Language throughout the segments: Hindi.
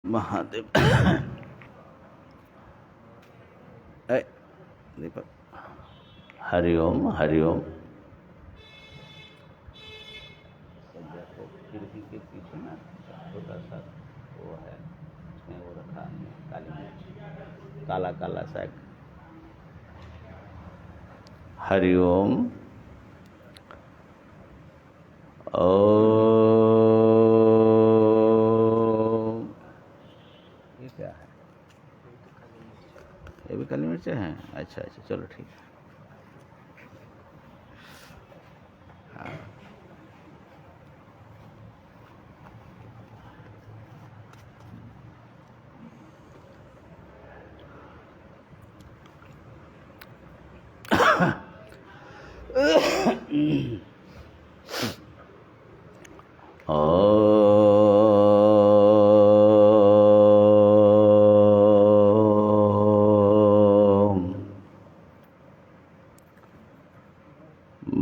महादेव दीपक हरिओम हरिओम। देखो खिड़की के पीछे ना छोटा सा वो है, उसमें वो रखा काली मिर्च, काला काला सा। हरिओम। ये क्या है? ये भी काली मिर्च है। अच्छा अच्छा, चलो ठीक है। हाँ।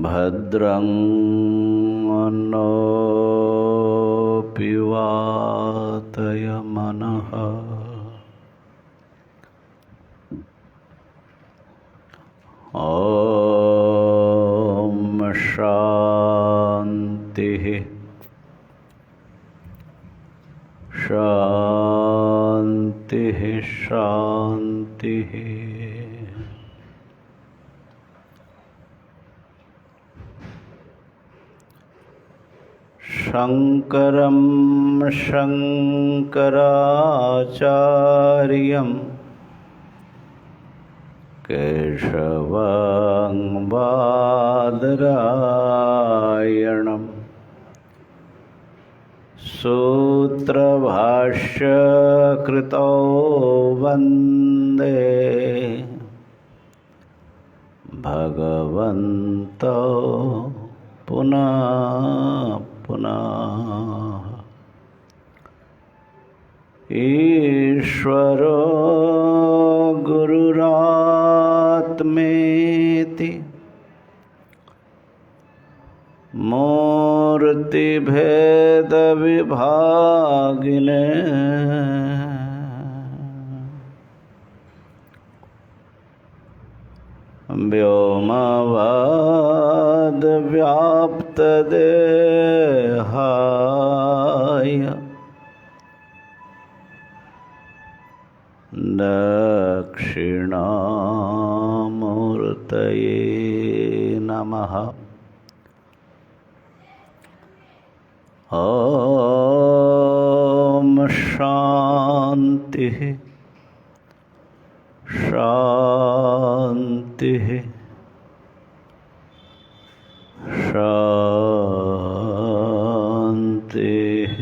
भद्रं नो पिवातयमनः ॐ शान्तिः शान्तिः शान्तिः। शङ्करं शङ्कराचार्यं केशवं बादरायणं सूत्रभाष्यकृतौ वन्दे भगवन्तौ पुनः पुनः। ईश्वरो गुरुरात्मेति मूर्तिभेदविभागिने व्योमवद्व्याप्तदेहाय दक्षिणामूर्तये नमः। ॐ शान्तिः शान्तिः शान्तिः।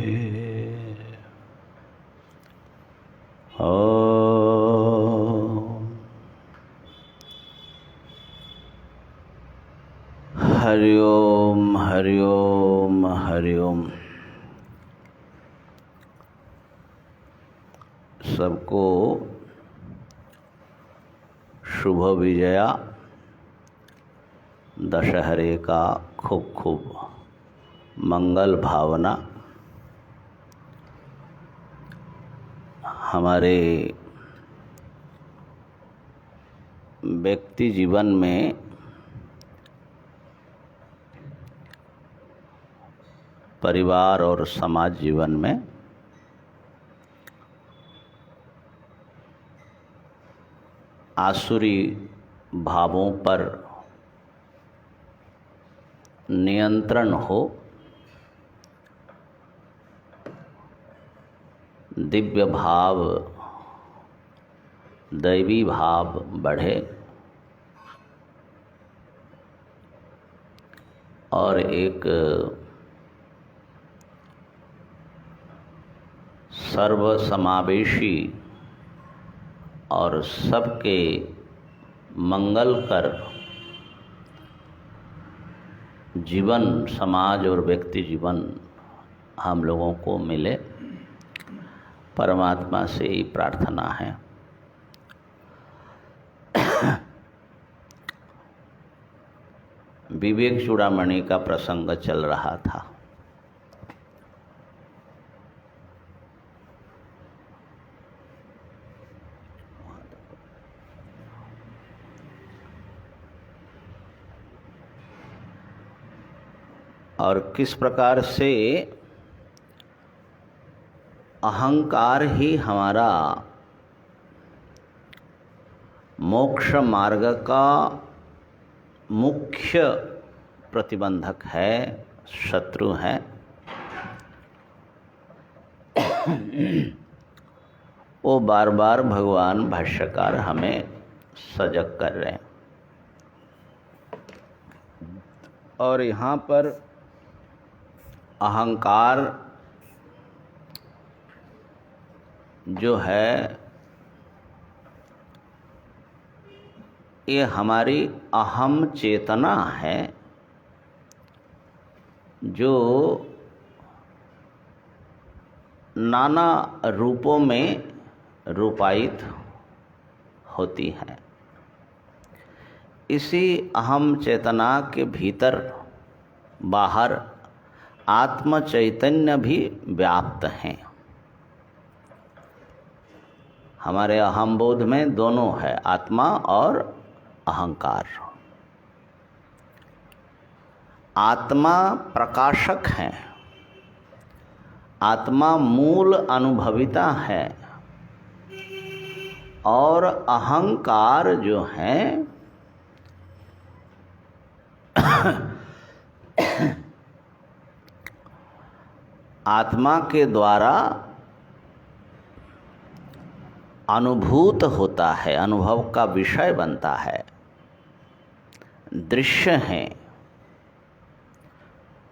हरिओम हरिओम हरिओम। सबको शुभ विजया दशहरे का खूब खूब मंगल भावना। हमारे व्यक्ति जीवन में परिवार और समाज जीवन में आसुरी भावों पर नियंत्रण हो, दिव्य भाव दैवी भाव बढ़े और एक सर्वसमावेशी और सबके मंगल कर जीवन, समाज और व्यक्ति जीवन हम लोगों को मिले, परमात्मा से ही प्रार्थना है। विवेक चूड़ामणि का प्रसंग चल रहा था। और किस प्रकार से अहंकार ही हमारा मोक्ष मार्ग का मुख्य प्रतिबंधक है, शत्रु है। वो बार बार भगवान भाष्यकार हमें सजग कर रहे हैं। और यहाँ पर अहंकार जो है ये हमारी अहम चेतना है जो नाना रूपों में रूपायित होती है। इसी अहम चेतना के भीतर बाहर आत्म चैतन्य भी व्याप्त हैं। हमारे अहम बोध में दोनों है, आत्मा और अहंकार। आत्मा प्रकाशक है, आत्मा मूल अनुभविता है, और अहंकार जो है आत्मा के द्वारा अनुभूत होता है, अनुभव का विषय बनता है, दृश्य है।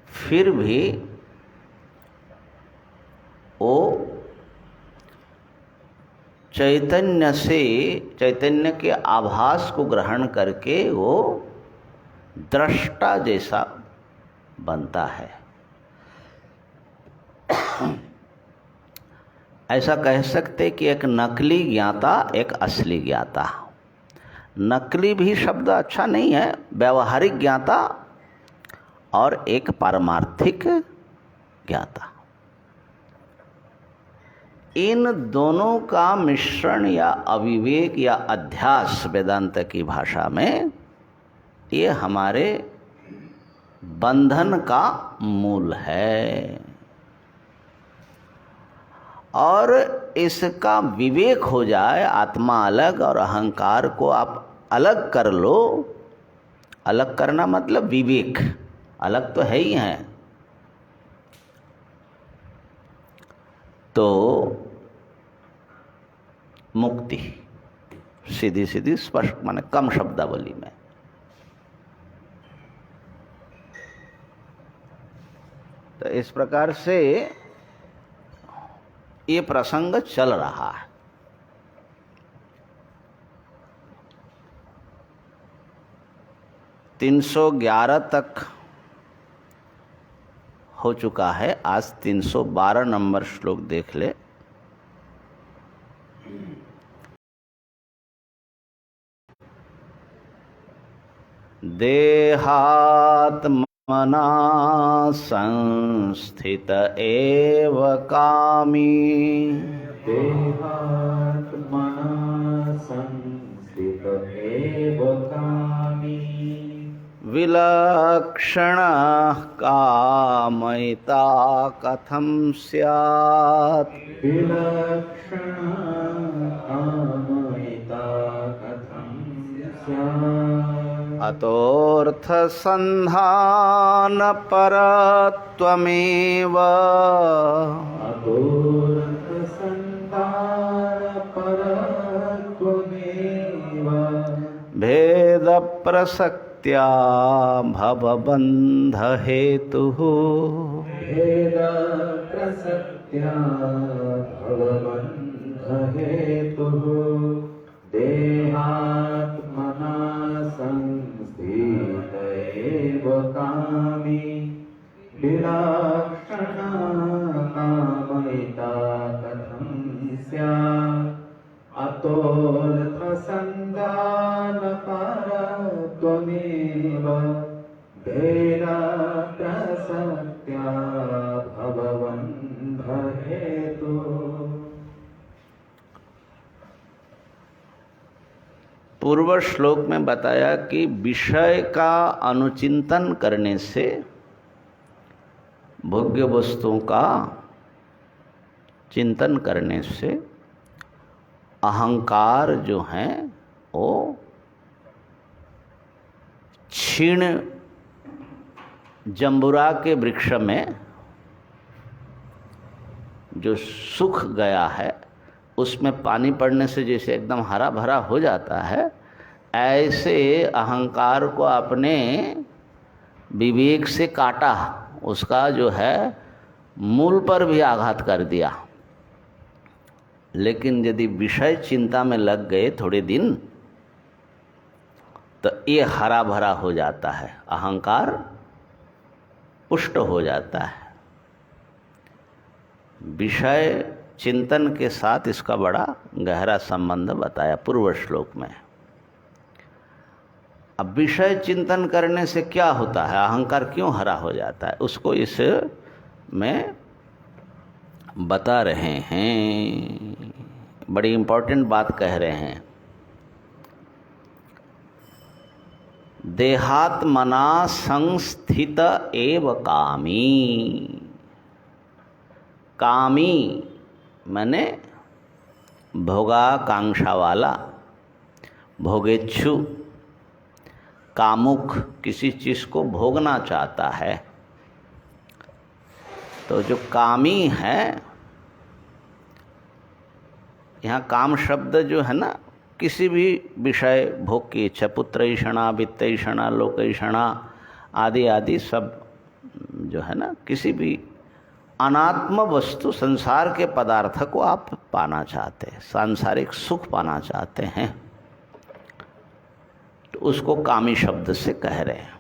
फिर भी वो चैतन्य से, चैतन्य के आभास को ग्रहण करके वो दृष्टा जैसा बनता है। ऐसा कह सकते कि एक नकली ज्ञाता, एक असली ज्ञाता। नकली भी शब्द अच्छा नहीं है, व्यावहारिक ज्ञाता और एक पारमार्थिक ज्ञाता। इन दोनों का मिश्रण या अविवेक या अध्यास वेदांत की भाषा में ये हमारे बंधन का मूल है। और इसका विवेक हो जाए, आत्मा अलग और अहंकार को आप अलग कर लो। अलग करना मतलब विवेक, अलग तो है ही है। तो मुक्ति सीधी सीधी स्पष्ट, माने कम शब्दावली में। तो इस प्रकार से ये प्रसंग चल रहा है। तीन 311 तक हो चुका है। आज 312 नंबर श्लोक देख ले। देहात्मना संस्थित एव कामी, देहात्मना संस्थित एव कामी, विलक्षणः कामयिता कथं स्यात्, विलक्षणः कामयिता कथं स्यात्, अतोऽर्थसन्धानपरत्वमेव, अतोऽर्थसन्धानपरत्वमेव, भेदप्रसक्त्या भवबन्धहेतुः, भेदप्रसक्त्या भवबन्धहेतुः, देहात्मना संस्थित एव कामी, विलक्षणा कामयिता कथं स्यात्, अतोऽर्थसन्धानपरत्वमेव, भेदप्रसक्त्या भवबन्धहेतुः। पूर्व श्लोक में बताया कि विषय का अनुचिंतन करने से भोग्य वस्तुओं का चिंतन करने से अहंकार जो है वो क्षीण जंबुरा के वृक्ष में जो सूख गया है उसमें पानी पड़ने से जैसे एकदम हरा भरा हो जाता है, ऐसे अहंकार को अपने विवेक से काटा, उसका जो है मूल पर भी आघात कर दिया। लेकिन यदि विषय चिंता में लग गए थोड़े दिन तो ये हरा भरा हो जाता है, अहंकार पुष्ट हो जाता है। विषय चिंतन के साथ इसका बड़ा गहरा संबंध बताया पूर्व श्लोक में। अब विषय चिंतन करने से क्या होता है, अहंकार क्यों हरा हो जाता है, उसको इस में बता रहे हैं। बड़ी इंपॉर्टेंट बात कह रहे हैं। देहात्मना संस्थित एव कामी। कामी माने भोगाकांक्षा वाला, भोगेच्छु, कामुक, किसी चीज़ को भोगना चाहता है। तो जो कामी है, यहाँ काम शब्द जो है ना, किसी भी विषय भोग की इच्छा, पुत्रैषणा, वित्तैषणा, लोकैषणा आदि आदि सब जो है ना, किसी भी अनात्म वस्तु संसार के पदार्थ को आप पाना चाहते हैं, सांसारिक सुख पाना चाहते हैं, तो उसको कामी शब्द से कह रहे हैं।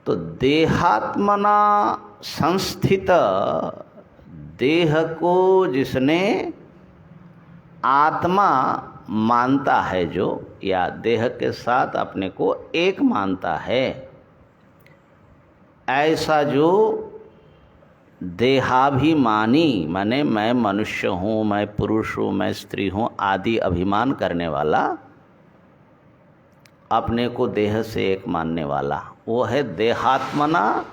तो देहात्मना संस्थित, देह को जिसने आत्मा मानता है जो, या देह के साथ अपने को एक मानता है, ऐसा जो देहाभिमानी माने मैं मनुष्य हूँ, मैं पुरुष हूँ, मैं स्त्री हूँ आदि अभिमान करने वाला, अपने को देह से एक मानने वाला, वो है देहात्मना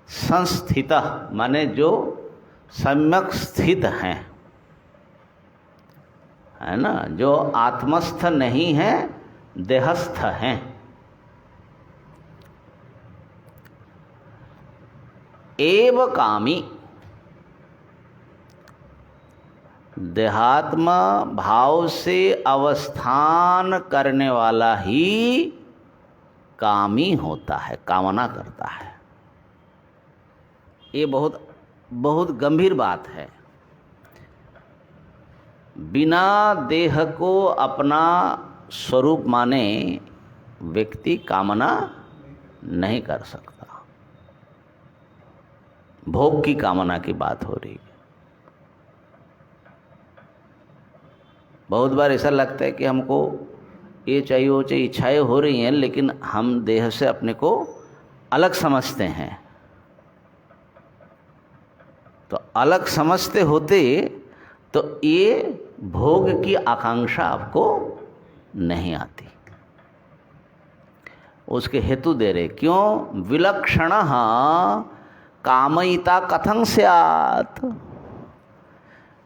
संस्थित, माने जो सम्यक स्थित हैं, है ना, जो आत्मस्थ नहीं है, देहस्थ हैं। एव कामी, देहात्म भाव से अवस्थान करने वाला ही कामी होता है, कामना करता है। ये बहुत बहुत गंभीर बात है। बिना देह को अपना स्वरूप माने व्यक्ति कामना नहीं कर सकता। भोग की कामना की बात हो रही है। बहुत बार ऐसा लगता है कि हमको ये चाहिए वो चाहिए, इच्छाएं हो रही हैं, लेकिन हम देह से अपने को अलग समझते हैं। तो अलग समझते होते तो ये भोग की आकांक्षा आपको नहीं आती। उसके हेतु दे रहे, क्यों? विलक्षणः कामयिता कथं स्यात्।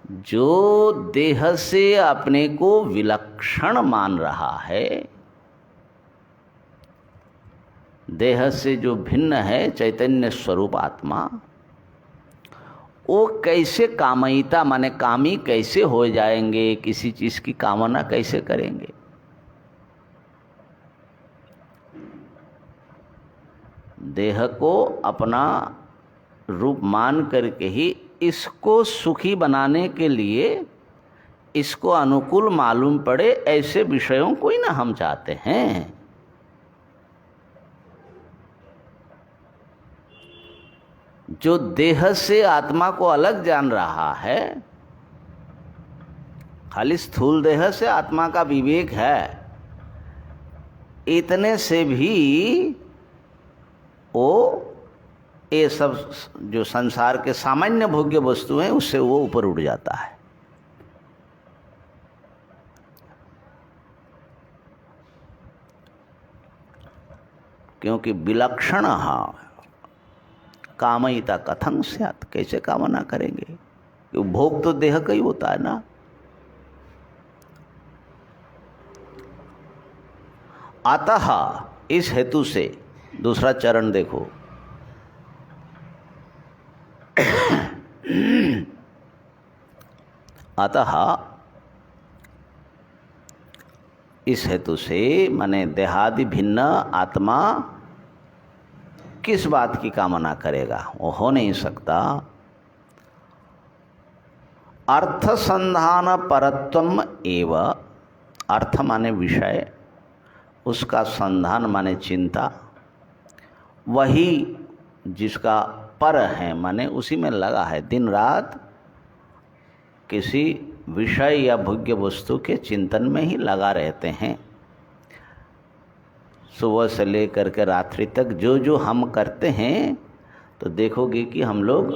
जो देह से अपने को विलक्षण मान रहा है, देह से जो भिन्न है चैतन्य स्वरूप आत्मा, वो कैसे कामयिता माने कामी कैसे हो जाएंगे, किसी चीज की कामना कैसे करेंगे? देह को अपना रूप मान करके ही इसको सुखी बनाने के लिए, इसको अनुकूल मालूम पड़े ऐसे विषयों को ही ना हम चाहते हैं। जो देह से आत्मा को अलग जान रहा है, खाली स्थूल देह से आत्मा का विवेक है, इतने से भी वो ये सब जो संसार के सामान्य भोग्य वस्तु हैं उससे वो ऊपर उठ जाता है। क्योंकि विलक्षण कामयिता कथं स्यात्, कैसे कामना करेंगे? क्यों भोग तो देह का ही होता है ना। अतः इस हेतु से, दूसरा चरण देखो, अतः इस हेतु से माने देहादि भिन्न आत्मा किस बात की कामना करेगा? वो हो नहीं सकता। अर्थ संधान परत्वम एव, अर्थ माने विषय, उसका संधान माने चिंता, वही जिसका पर है माने उसी में लगा है, दिन रात किसी विषय या भोग्य वस्तु के चिंतन में ही लगा रहते हैं। सुबह से लेकर के रात्रि तक जो जो हम करते हैं, तो देखोगे कि हम लोग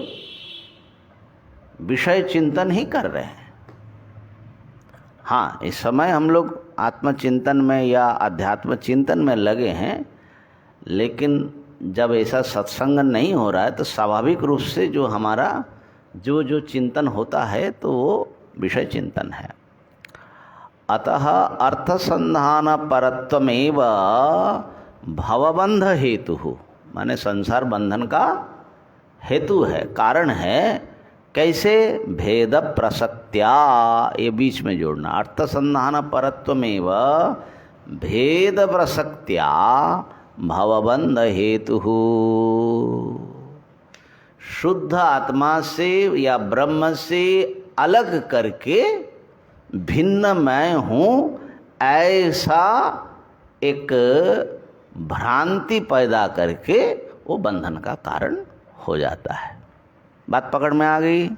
विषय चिंतन ही कर रहे हैं। हाँ, इस समय हम लोग आत्मचिंतन में या अध्यात्म चिंतन में लगे हैं, लेकिन जब ऐसा सत्संग नहीं हो रहा है तो स्वाभाविक रूप से जो हमारा जो जो चिंतन होता है तो वो विषय चिंतन है। अतः अर्थसंधान परत्वमेव भवबंध हेतु, माने संसार बंधन का हेतु है, कारण है। कैसे? भेद प्रसक्त्या, ये बीच में जोड़ना, अर्थसंधान परत्वमेव भेद प्रसक्त्या भवबंध हेतु। शुद्ध आत्मा से या ब्रह्म से अलग करके भिन्न मैं हूँ, ऐसा एक भ्रांति पैदा करके वो बंधन का कारण हो जाता है। बात पकड़ में आ गई?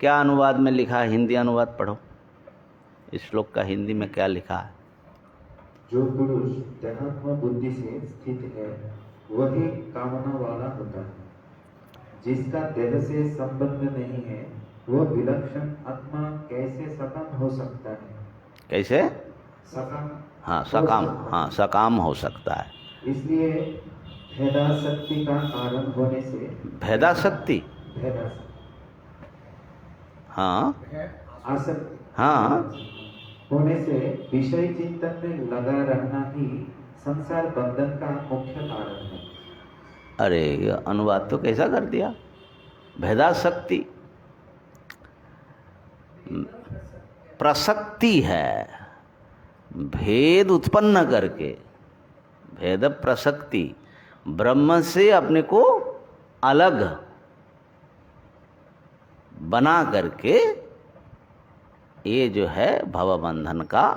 क्या अनुवाद में लिखा है? हिंदी अनुवाद पढ़ो, इस श्लोक का हिंदी में क्या लिखा है? जो पुरुष देहात्म बुद्धि से स्थित है वही कामना वाला होता है। जिसका देह से संबंध नहीं है वह विलक्षण आत्मा कैसे सकाम हो सकता है? कैसे? सकाम, हाँ सकाम, हाँ सकाम हो सकता है। इसलिए भेदासक्ति का कारण होने से, भेदासक्ति, हाँ आसक्ति हाँ होने से विषय चिंतन में लगा रहना ही संसार बंधन का मुख्य कारण है। अरे ये अनुवाद तो कैसा कर दिया? भेदासक्ति प्रसक्ति है, भेद उत्पन्न करके, भेद प्रसक्ति, ब्रह्म से अपने को अलग बना करके ये जो है भवबंधन का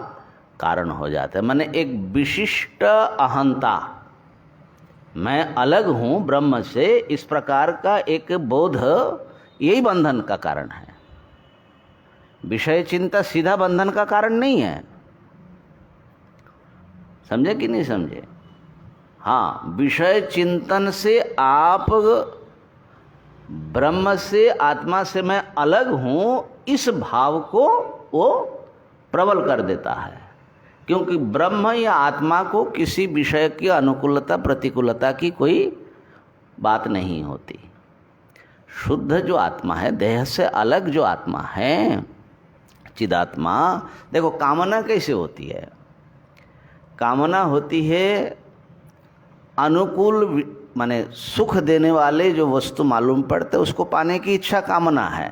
कारण हो जाता है। माने एक विशिष्ट अहंता, मैं अलग हूँ ब्रह्म से, इस प्रकार का एक बोध, यही बंधन का कारण है। विषय चिंता सीधा बंधन का कारण नहीं है। समझे कि नहीं समझे? हाँ, विषय चिंतन से आप ब्रह्म से, आत्मा से मैं अलग हूँ, इस भाव को वो प्रबल कर देता है। क्योंकि ब्रह्म या आत्मा को किसी विषय की अनुकूलता प्रतिकूलता की कोई बात नहीं होती। शुद्ध जो आत्मा है, देह से अलग जो आत्मा है, चिदात्मा, देखो कामना कैसे होती है? कामना होती है अनुकूल, माने सुख देने वाले जो वस्तु मालूम पड़ते उसको पाने की इच्छा कामना है,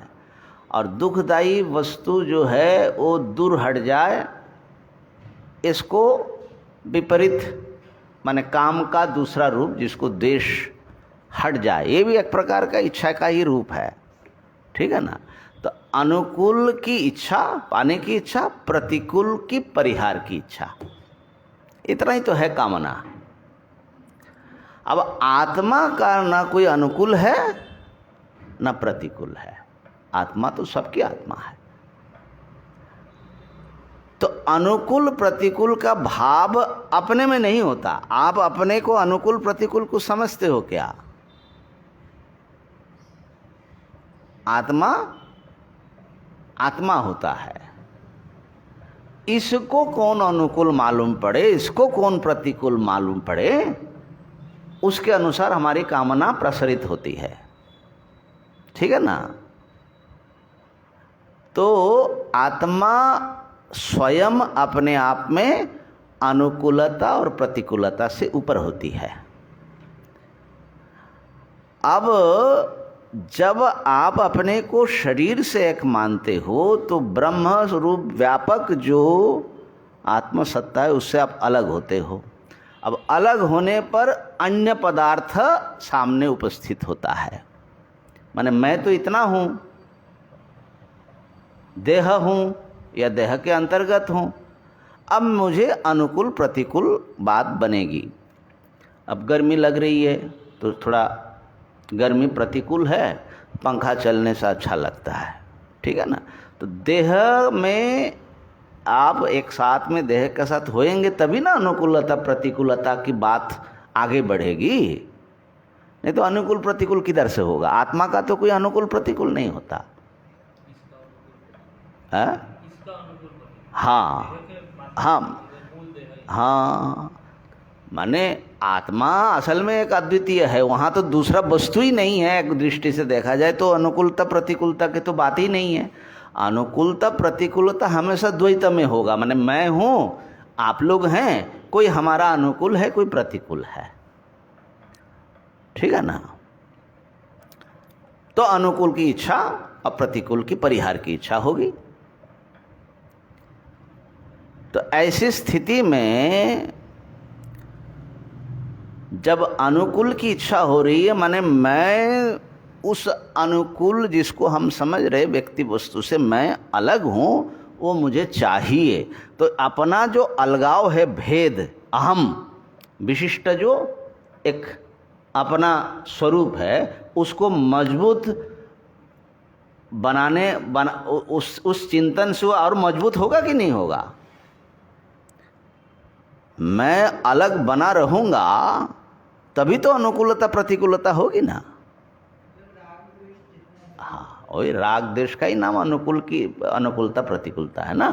और दुखदायी वस्तु जो है वो दूर हट जाए, इसको विपरीत, माने काम का दूसरा रूप जिसको द्वेष हट जाए, ये भी एक प्रकार का इच्छा का ही रूप है। ठीक है ना? तो अनुकूल की इच्छा, पाने की इच्छा, प्रतिकूल की परिहार की इच्छा, इतना ही तो है कामना। अब आत्मा का ना कोई अनुकूल है ना प्रतिकूल है, आत्मा तो सबकी आत्मा है। तो अनुकूल प्रतिकूल का भाव अपने में नहीं होता। आप अपने को अनुकूल प्रतिकूल को समझते हो क्या? आत्मा आत्मा होता है, इसको कौन अनुकूल मालूम पड़े, इसको कौन प्रतिकूल मालूम पड़े, उसके अनुसार हमारी कामना प्रसारित होती है, ठीक है ना। तो आत्मा स्वयं अपने आप में अनुकूलता और प्रतिकूलता से ऊपर होती है। अब जब आप अपने को शरीर से एक मानते हो तो ब्रह्म रूप व्यापक जो आत्मसत्ता है उससे आप अलग होते हो। अब अलग होने पर अन्य पदार्थ सामने उपस्थित होता है। माने मैं तो इतना हूँ, देह हूँ या देह के अंतर्गत हूँ। अब मुझे अनुकूल प्रतिकूल बात बनेगी। अब गर्मी लग रही है तो थोड़ा गर्मी प्रतिकूल है, पंखा चलने से अच्छा लगता है, ठीक है ना। तो देह में आप एक साथ में देह के साथ होएंगे तभी ना अनुकूलता प्रतिकूलता की बात आगे बढ़ेगी। नहीं तो अनुकूल प्रतिकूल किधर से होगा? आत्मा का तो कोई अनुकूल प्रतिकूल नहीं होता है? हाँ हाँ हाँ, माने आत्मा असल में एक अद्वितीय है, वहाँ तो दूसरा वस्तु ही नहीं है। एक दृष्टि से देखा जाए तो अनुकूलता प्रतिकूलता की तो बात ही नहीं है। अनुकूलता प्रतिकूलता हमेशा द्वैत में होगा। माने मैं हूँ, आप लोग हैं, कोई हमारा अनुकूल है, कोई प्रतिकूल है, ठीक है ना। तो अनुकूल की इच्छा और प्रतिकूल की परिहार की इच्छा होगी। तो ऐसी स्थिति में जब अनुकूल की इच्छा हो रही है, माने मैं उस अनुकूल जिसको हम समझ रहे व्यक्ति वस्तु से मैं अलग हूँ, वो मुझे चाहिए। तो अपना जो अलगाव है, भेद, अहम विशिष्ट जो एक अपना स्वरूप है, उसको मजबूत उस चिंतन से और मजबूत होगा कि नहीं होगा? मैं अलग बना रहूँगा तभी तो अनुकूलता प्रतिकूलता होगी ना। हाँ, वही राग द्वेष का ही नाम अनुकूलता प्रतिकूलता है ना।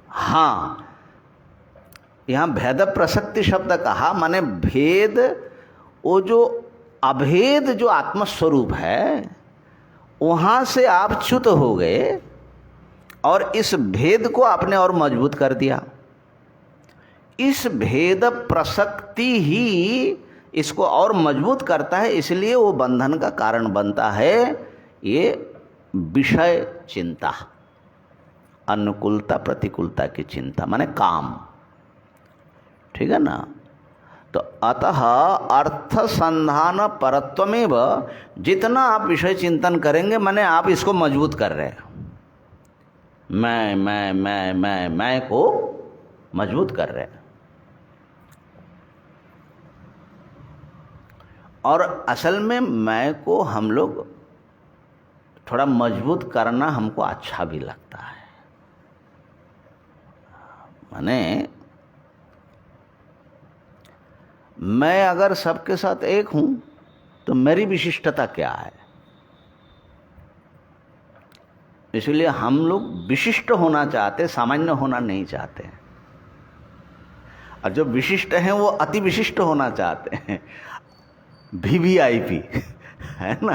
हाँ, यहाँ भेद प्रसक्ति शब्द कहा, माने भेद, वो जो अभेद जो आत्मस्वरूप है वहाँ से आप च्युत हो गए और इस भेद को आपने और मजबूत कर दिया। इस भेद प्रसक्ति ही इसको और मजबूत करता है, इसलिए वो बंधन का कारण बनता है। ये विषय चिंता, अनुकूलता प्रतिकूलता की चिंता, माने काम, ठीक है ना। तो अतः अर्थ संधान परत्वमेव, जितना आप विषय चिंतन करेंगे माने आप इसको मजबूत कर रहे हैं। मैं को मजबूत कर रहे हैं। और असल में मैं को हम लोग थोड़ा मजबूत करना हमको अच्छा भी लगता है। माने मैं अगर सबके साथ एक हूं तो मेरी विशिष्टता क्या है? इसलिए हम लोग विशिष्ट होना चाहते, सामान्य होना नहीं चाहते। और जो विशिष्ट हैं वो अति विशिष्ट होना चाहते हैं, VVIP है ना।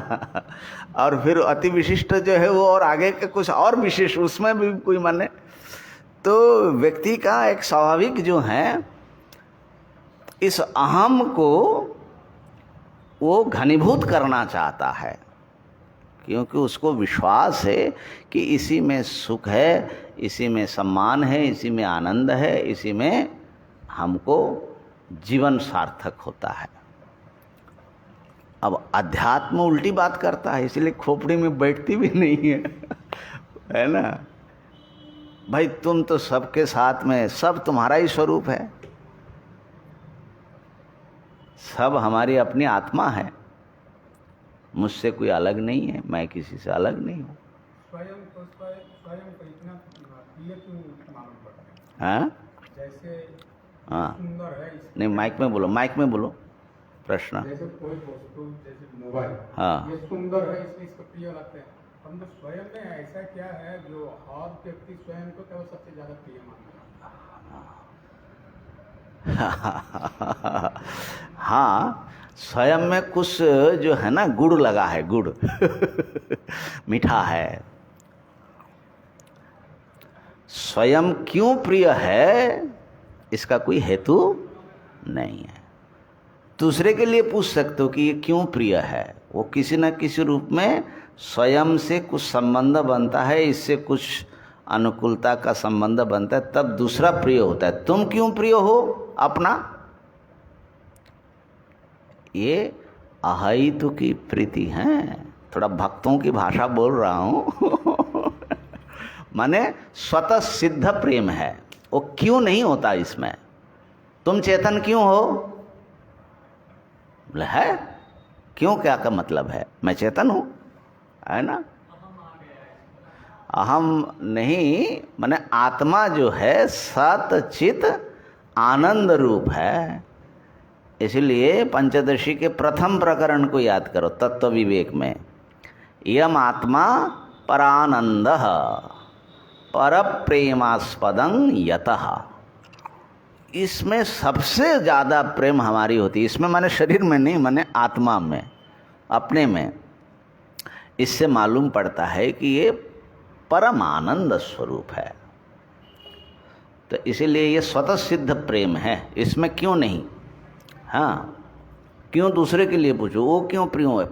और फिर अति विशिष्ट जो है वो और आगे के कुछ और विशेष, उसमें भी कोई माने। तो व्यक्ति का एक स्वाभाविक जो है, इस अहम को वो घनीभूत करना चाहता है, क्योंकि उसको विश्वास है कि इसी में सुख है, इसी में सम्मान है, इसी में आनंद है, इसी में हमको जीवन सार्थक होता है। अब अध्यात्म उल्टी बात करता है, इसलिए खोपड़ी में बैठती भी नहीं है ना। भाई तुम तो सबके साथ में, सब तुम्हारा ही स्वरूप है, सब हमारी अपनी आत्मा है, मुझसे कोई अलग नहीं है, मैं किसी से अलग नहीं हूँ। स्वयं को इतना प्रिय क्यों मालूम पड़ता है? हाँ जैसे हाँ, सुंदर है, नहीं माइक में बोलो, माइक में बोलो प्रश्न। जैसे कोई वस्तु, जैसे मोबाइल, हाँ, ये सुंदर है इसलिए इसको प्रिय लगता है। परंतु स्वयं में ऐसा क्या है जो हर व्यक्ति स्वयं को केवल सबसे ज्यादा प्रिय मानता है? हाँ, स्वयं में कुछ जो है ना गुड़ लगा है, गुड़ मीठा है। स्वयं क्यों प्रिय है इसका कोई हेतु नहीं है। दूसरे के लिए पूछ सकते हो कि ये क्यों प्रिय है, वो किसी न किसी रूप में स्वयं से कुछ संबंध बनता है, इससे कुछ अनुकूलता का संबंध बनता है, तब दूसरा प्रिय होता है। तुम क्यों प्रिय हो अपना? ये अहितु की प्रीति है। थोड़ा भक्तों की भाषा बोल रहा हूं माने स्वतः सिद्ध प्रेम है, वो क्यों नहीं होता इसमें। तुम चेतन क्यों हो? बोले है क्यों, क्या का मतलब है? मैं चेतन हूं, है ना। अहम नहीं, माने आत्मा जो है सत चित आनंद रूप है। इसलिए पंचदशी के प्रथम प्रकरण को याद करो, तत्व विवेक में। यम आत्मा परानंद पर प्रेमास्पदं यतः। इसमें सबसे ज़्यादा प्रेम हमारी होती है, इसमें माने शरीर में नहीं, माने आत्मा में, अपने में। इससे मालूम पड़ता है कि ये परम आनंद स्वरूप है। तो इसीलिए ये स्वतः सिद्ध प्रेम है, इसमें क्यों नहीं। हाँ, क्यों दूसरे के लिए पूछो, वो क्यों प्रिय है,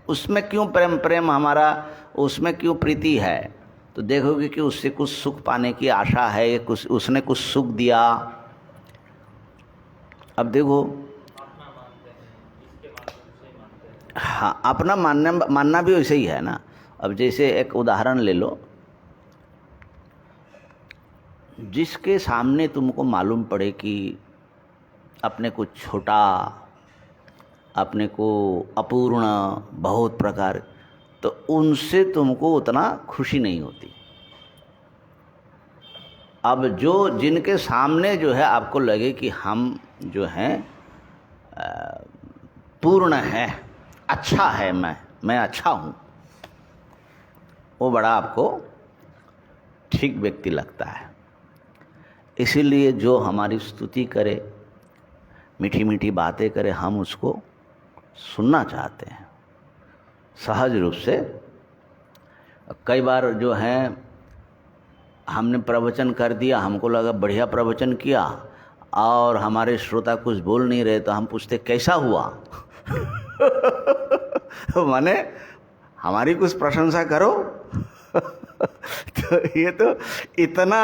उसमें क्यों प्रेम हमारा, उसमें क्यों प्रीति है, तो देखोगे कि उससे कुछ सुख पाने की आशा है, कुछ उसने कुछ सुख दिया। अब देखो, हाँ, अपना मानना भी वैसे ही है ना। अब जैसे एक उदाहरण ले लो, जिसके सामने तुमको मालूम पड़े कि अपने को छोटा, अपने को अपूर्ण बहुत प्रकार, तो उनसे तुमको उतना खुशी नहीं होती। अब जो जिनके सामने जो है आपको लगे कि हम जो हैं पूर्ण है, अच्छा है, मैं अच्छा हूँ, वो बड़ा आपको ठीक व्यक्ति लगता है। इसीलिए जो हमारी स्तुति करे, मीठी मीठी बातें करे, हम उसको सुनना चाहते हैं सहज रूप से। कई बार जो है हमने प्रवचन कर दिया, हमको लगा बढ़िया प्रवचन किया, और हमारे श्रोता कुछ बोल नहीं रहे, तो हम पूछते कैसा हुआ माने हमारी कुछ प्रशंसा करो तो ये तो इतना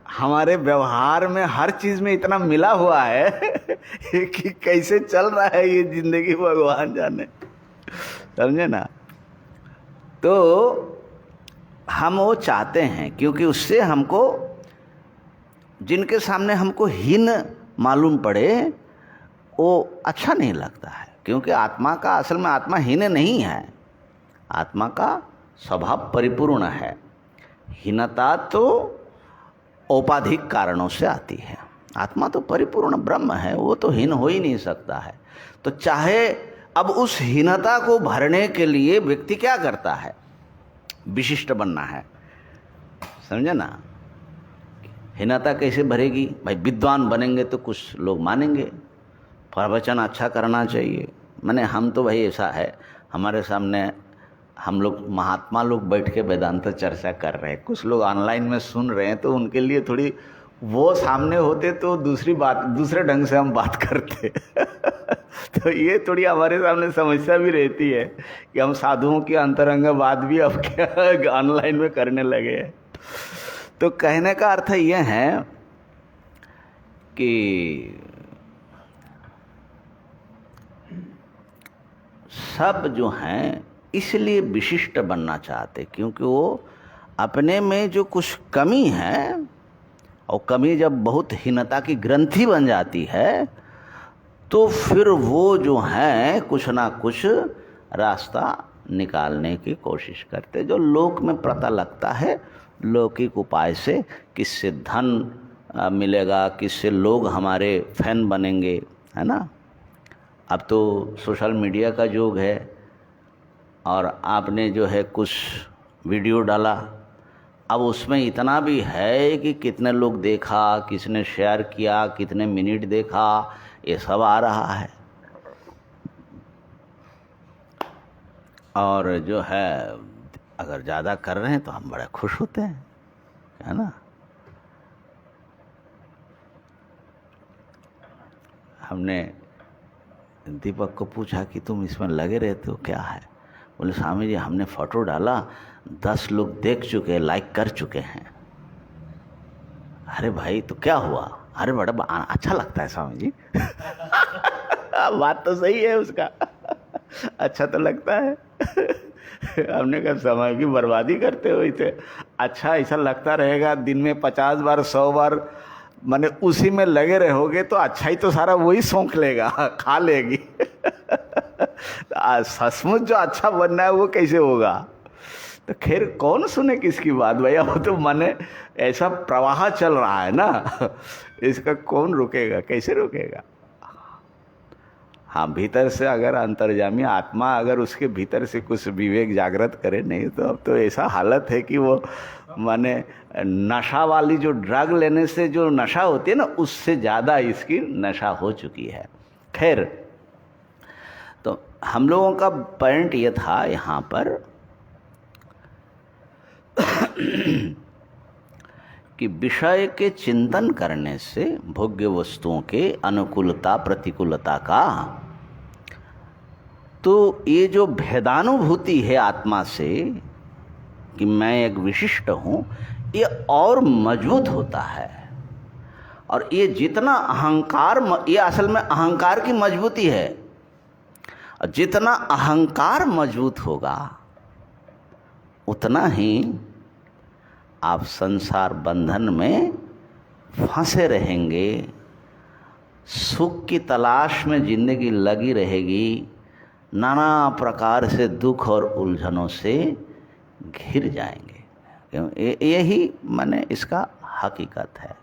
हमारे व्यवहार में हर चीज में इतना मिला हुआ है कि कैसे चल रहा है ये जिंदगी, भगवान जाने, समझे ना। तो हम वो चाहते हैं, क्योंकि उससे हमको, जिनके सामने हमको हीन मालूम पड़े, वो अच्छा नहीं लगता है। क्योंकि आत्मा का, असल में आत्मा हीन नहीं है, आत्मा का स्वभाव परिपूर्ण है। हीनता तो औपाधिक कारणों से आती है, आत्मा तो परिपूर्ण ब्रह्म है, वो तो हीन हो ही नहीं सकता है। तो चाहे अब उस हीनता को भरने के लिए व्यक्ति क्या करता है, विशिष्ट बनना है, समझे ना। हीनता कैसे भरेगी भाई, विद्वान बनेंगे तो कुछ लोग मानेंगे, प्रवचन अच्छा करना चाहिए। माने हम तो भाई ऐसा है, हमारे सामने हम लोग महात्मा लोग बैठ के वेदांत चर्चा कर रहे हैं, कुछ लोग ऑनलाइन में सुन रहे हैं, तो उनके लिए थोड़ी, वो सामने होते तो दूसरी बात, दूसरे ढंग से हम बात करते तो ये थोड़ी हमारे सामने समस्या भी रहती है कि हम साधुओं की अंतरंग बात भी अब क्या ऑनलाइन में करने लगे हैं। तो कहने का अर्थ ये है कि सब जो हैं इसलिए विशिष्ट बनना चाहते, क्योंकि वो अपने में जो कुछ कमी है, और कमी जब बहुत हीनता की ग्रंथि बन जाती है, तो फिर वो जो है कुछ ना कुछ रास्ता निकालने की कोशिश करते, जो लोक में पता लगता है, लौकिक उपाय से, किससे धन मिलेगा, किससे लोग हमारे फैन बनेंगे, है ना। अब तो सोशल मीडिया का युग है, और आपने जो है कुछ वीडियो डाला अब उसमें इतना भी है कि कितने लोग देखा, किसने शेयर किया, कितने मिनट देखा, ये सब आ रहा है। और जो है अगर ज़्यादा कर रहे हैं तो हम बड़े खुश होते हैं, है ना। हमने दीपक को पूछा कि तुम इसमें लगे रहते हो, क्या है? बोले स्वामी जी हमने फ़ोटो डाला, 10 लोग देख चुके, लाइक कर चुके हैं। अरे भाई तो क्या हुआ? अरे बड़ा अच्छा लगता है स्वामी जी। बात तो सही है उसका। अच्छा तो लगता है। हमने कहा समय की बर्बादी करते हो इसे। अच्छा ऐसा लगता रहेगा दिन में 50 बार 100 बार माने उसी में लगे रहोगे तो अच्छा ही तो सारा वही सौंख लेगा, खा लेगी। सचमुच जो अच्छा बनना है वो कैसे होगा? तो खैर कौन सुने किसकी बात भैया, वो तो माने ऐसा प्रवाह चल रहा है ना, इसका कौन रुकेगा, कैसे रुकेगा? हाँ, भीतर से अगर अंतर्यामी आत्मा अगर उसके भीतर से कुछ विवेक जागृत करे, नहीं तो अब तो ऐसा हालत है कि वो माने नशा वाली जो ड्रग लेने से जो नशा होती है ना, उससे ज़्यादा इसकी नशा हो चुकी है। खैर, तो हम लोगों का पॉइंट ये था यहाँ पर कि विषय के चिंतन करने से भोग्य वस्तुओं के अनुकूलता प्रतिकूलता का, तो ये जो भेदानुभूति है आत्मा से कि मैं एक विशिष्ट हूँ, ये और मजबूत होता है। और ये जितना अहंकार, ये असल में अहंकार की मजबूती है, और जितना अहंकार मजबूत होगा उतना ही आप संसार बंधन में फंसे रहेंगे, सुख की तलाश में जिंदगी लगी रहेगी, नाना प्रकार से दुख और उलझनों से घिर जाएंगे। यही माने इसका हकीकत है।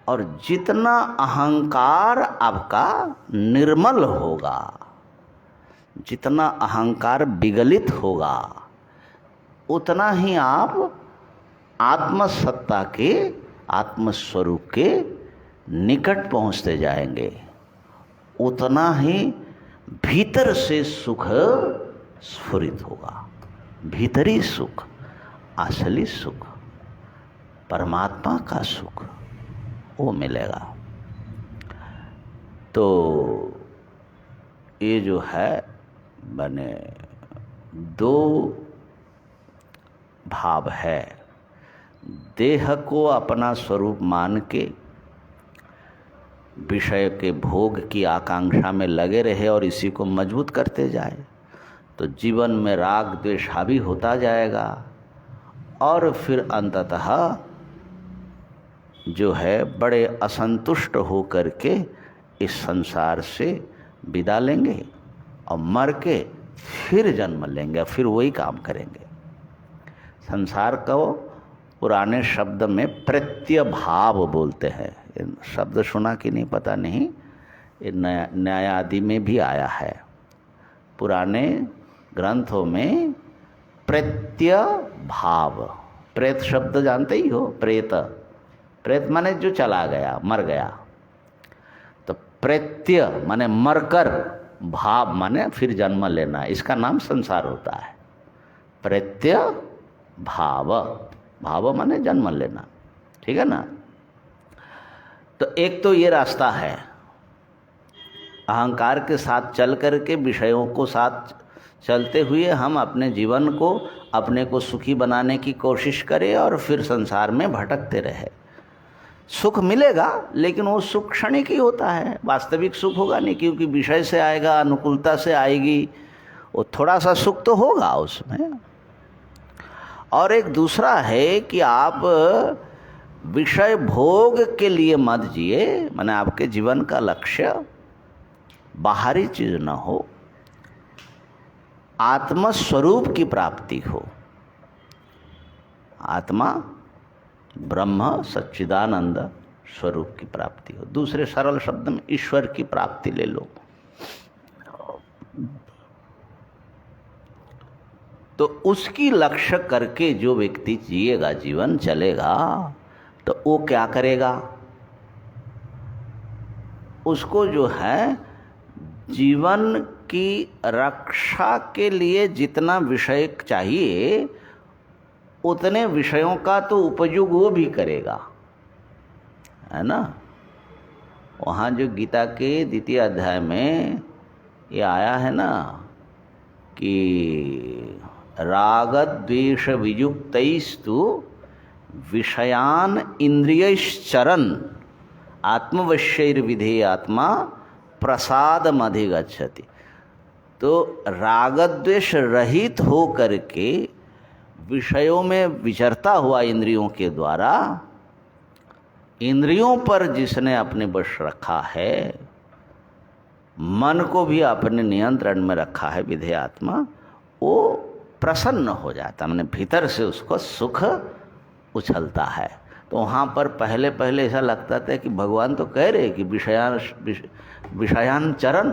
और जितना अहंकार आपका निर्मल होगा, जितना अहंकार विगलित होगा, उतना ही आप आत्मसत्ता के, आत्मस्वरूप के निकट पहुंचते जाएंगे। उतना ही भीतर से सुख स्फुरित होगा। भीतरी सुख, असली सुख, परमात्मा का सुख वो मिलेगा। तो ये जो है बने दो भाव है। देह को अपना स्वरूप मान के विषय के भोग की आकांक्षा में लगे रहे और इसी को मजबूत करते जाए, तो जीवन में राग द्वेष हावी होता जाएगा और फिर अंततः जो है बड़े असंतुष्ट हो करके इस संसार से विदा लेंगे और मर के फिर जन्म लेंगे, फिर वही काम करेंगे। संसार को पुराने शब्द में प्रत्यभाव बोलते हैं। शब्द सुना कि नहीं पता नहीं, ये न्याय आदि में भी आया है। पुराने ग्रंथों में प्रत्यभाव, प्रेत शब्द जानते ही हो, प्रेत, प्रेत माने जो चला गया, मर गया। तो प्रत्य माने मरकर, भाव माने फिर जन्म लेना, इसका नाम संसार होता है। प्रत्य भाव, भाव माने जन्म लेना, ठीक है ना। तो एक तो ये रास्ता है, अहंकार के साथ चल करके विषयों को साथ चलते हुए हम अपने जीवन को, अपने को सुखी बनाने की कोशिश करें और फिर संसार में भटकते रहे। सुख मिलेगा लेकिन वो सुख क्षणिक ही होता है, वास्तविक सुख होगा नहीं, क्योंकि विषय से आएगा, अनुकूलता से आएगी, वो थोड़ा सा सुख तो होगा उसमें। और एक दूसरा है कि आप विषय भोग के लिए मत जिए, माने आपके जीवन का लक्ष्य बाहरी चीज न हो, आत्मस्वरूप की प्राप्ति हो। आत्मा ब्रह्म सच्चिदानंद स्वरूप की प्राप्ति हो। दूसरे सरल शब्द में ईश्वर की प्राप्ति ले लो। तो उसकी लक्ष्य करके जो व्यक्ति जिएगा, जीवन चलेगा, तो वो क्या करेगा? उसको जो है जीवन की रक्षा के लिए जितना विषय चाहिए उतने विषयों का तो उपयोग वो भी करेगा, है ना। वहाँ जो गीता के 2 अध्याय में ये आया है ना कि राग द्वेष वियुक्तैस्तु विषयान इंद्रियश्चरन् आत्मवश्यैर्विधेयात्मा प्रसादमधिगच्छति। तो राग द्वेष रहित हो करके विषयों में विचरता हुआ इंद्रियों के द्वारा, इंद्रियों पर जिसने अपने वश रखा है, मन को भी अपने नियंत्रण में रखा है विधेयात्मा, वो प्रसन्न हो जाता, मैंने भीतर से उसको सुख उछलता है। तो वहाँ पर पहले पहले ऐसा लगता था कि भगवान तो कह रहे कि विषयान चरण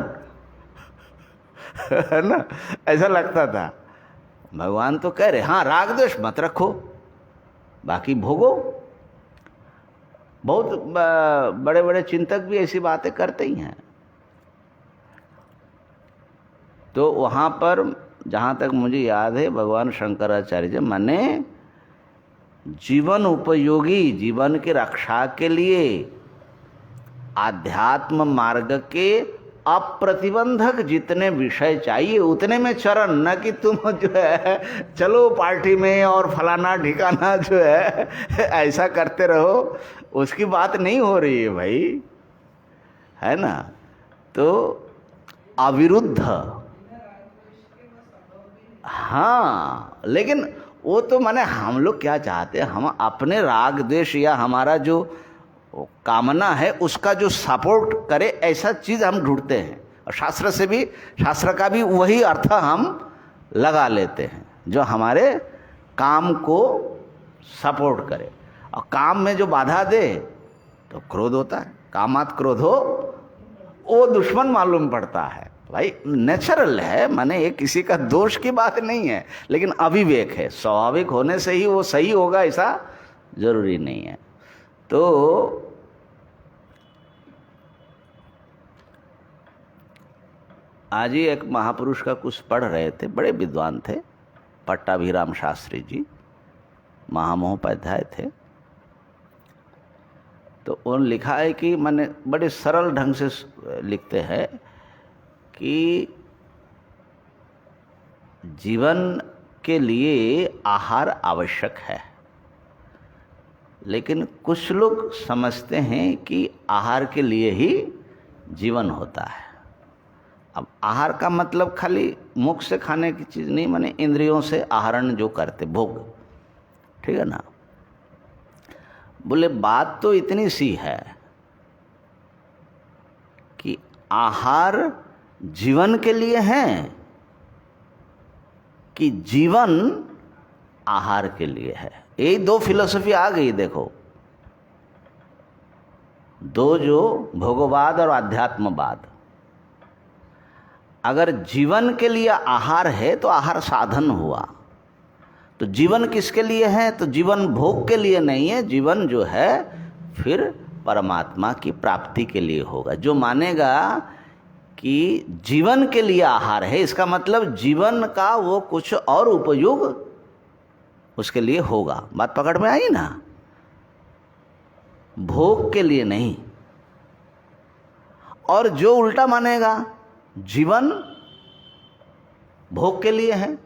है ना, ऐसा लगता था। भगवान तो कह रहे हाँ राग द्वेष मत रखो, बाकी भोगो। बहुत बड़े बड़े चिंतक भी ऐसी बातें करते ही हैं। तो वहाँ पर जहाँ तक मुझे याद है भगवान शंकराचार्य जी माने जीवन उपयोगी, जीवन की रक्षा के लिए आध्यात्म मार्ग के अप्रतिबंधक जितने विषय चाहिए उतने में चरण, न कि तुम जो है चलो पार्टी में और फलाना ठिकाना जो है ऐसा करते रहो, उसकी बात नहीं हो रही है भाई, है ना। तो अविरुद्ध, हाँ, लेकिन वो तो माने हम लोग क्या चाहते हैं, हम अपने राग द्वेष या हमारा जो कामना है उसका जो सपोर्ट करे ऐसा चीज़ हम ढूंढते हैं। और शास्त्र से भी, शास्त्र का भी वही अर्थ हम लगा लेते हैं जो हमारे काम को सपोर्ट करे। और काम में जो बाधा दे तो क्रोध होता है, कामात क्रोधो, वो दुश्मन मालूम पड़ता है भाई। नेचुरल है, माने ये किसी का दोष की बात नहीं है, लेकिन अविवेक है। स्वाभाविक होने से ही वो सही होगा ऐसा जरूरी नहीं है। तो आज ही एक महापुरुष का कुछ पढ़ रहे थे, बड़े विद्वान थे, पट्टाभिराम शास्त्री जी, महामहोपाध्याय थे। तो उन्होंने लिखा है कि मैंने बड़े सरल ढंग से लिखते हैं कि जीवन के लिए आहार आवश्यक है, लेकिन कुछ लोग समझते हैं कि आहार के लिए ही जीवन होता है। अब आहार का मतलब खाली मुख से खाने की चीज़ नहीं, माने इंद्रियों से आहरण जो करते, भोग, ठीक है ना। बोले बात तो इतनी सी है कि आहार जीवन के लिए है कि जीवन आहार के लिए है। यही दो फिलॉसफी आ गई, देखो, दो जो भोगवाद और अध्यात्मवाद। अगर जीवन के लिए आहार है तो आहार साधन हुआ, तो जीवन किसके लिए है? तो जीवन भोग के लिए नहीं है, जीवन जो है फिर परमात्मा की प्राप्ति के लिए होगा। जो मानेगा कि जीवन के लिए आहार है, इसका मतलब जीवन का वो कुछ और उपयोग उसके लिए होगा। बात पकड़ में आई ना? भोग के लिए नहीं। और जो उल्टा मानेगा जीवन भोग के लिए है,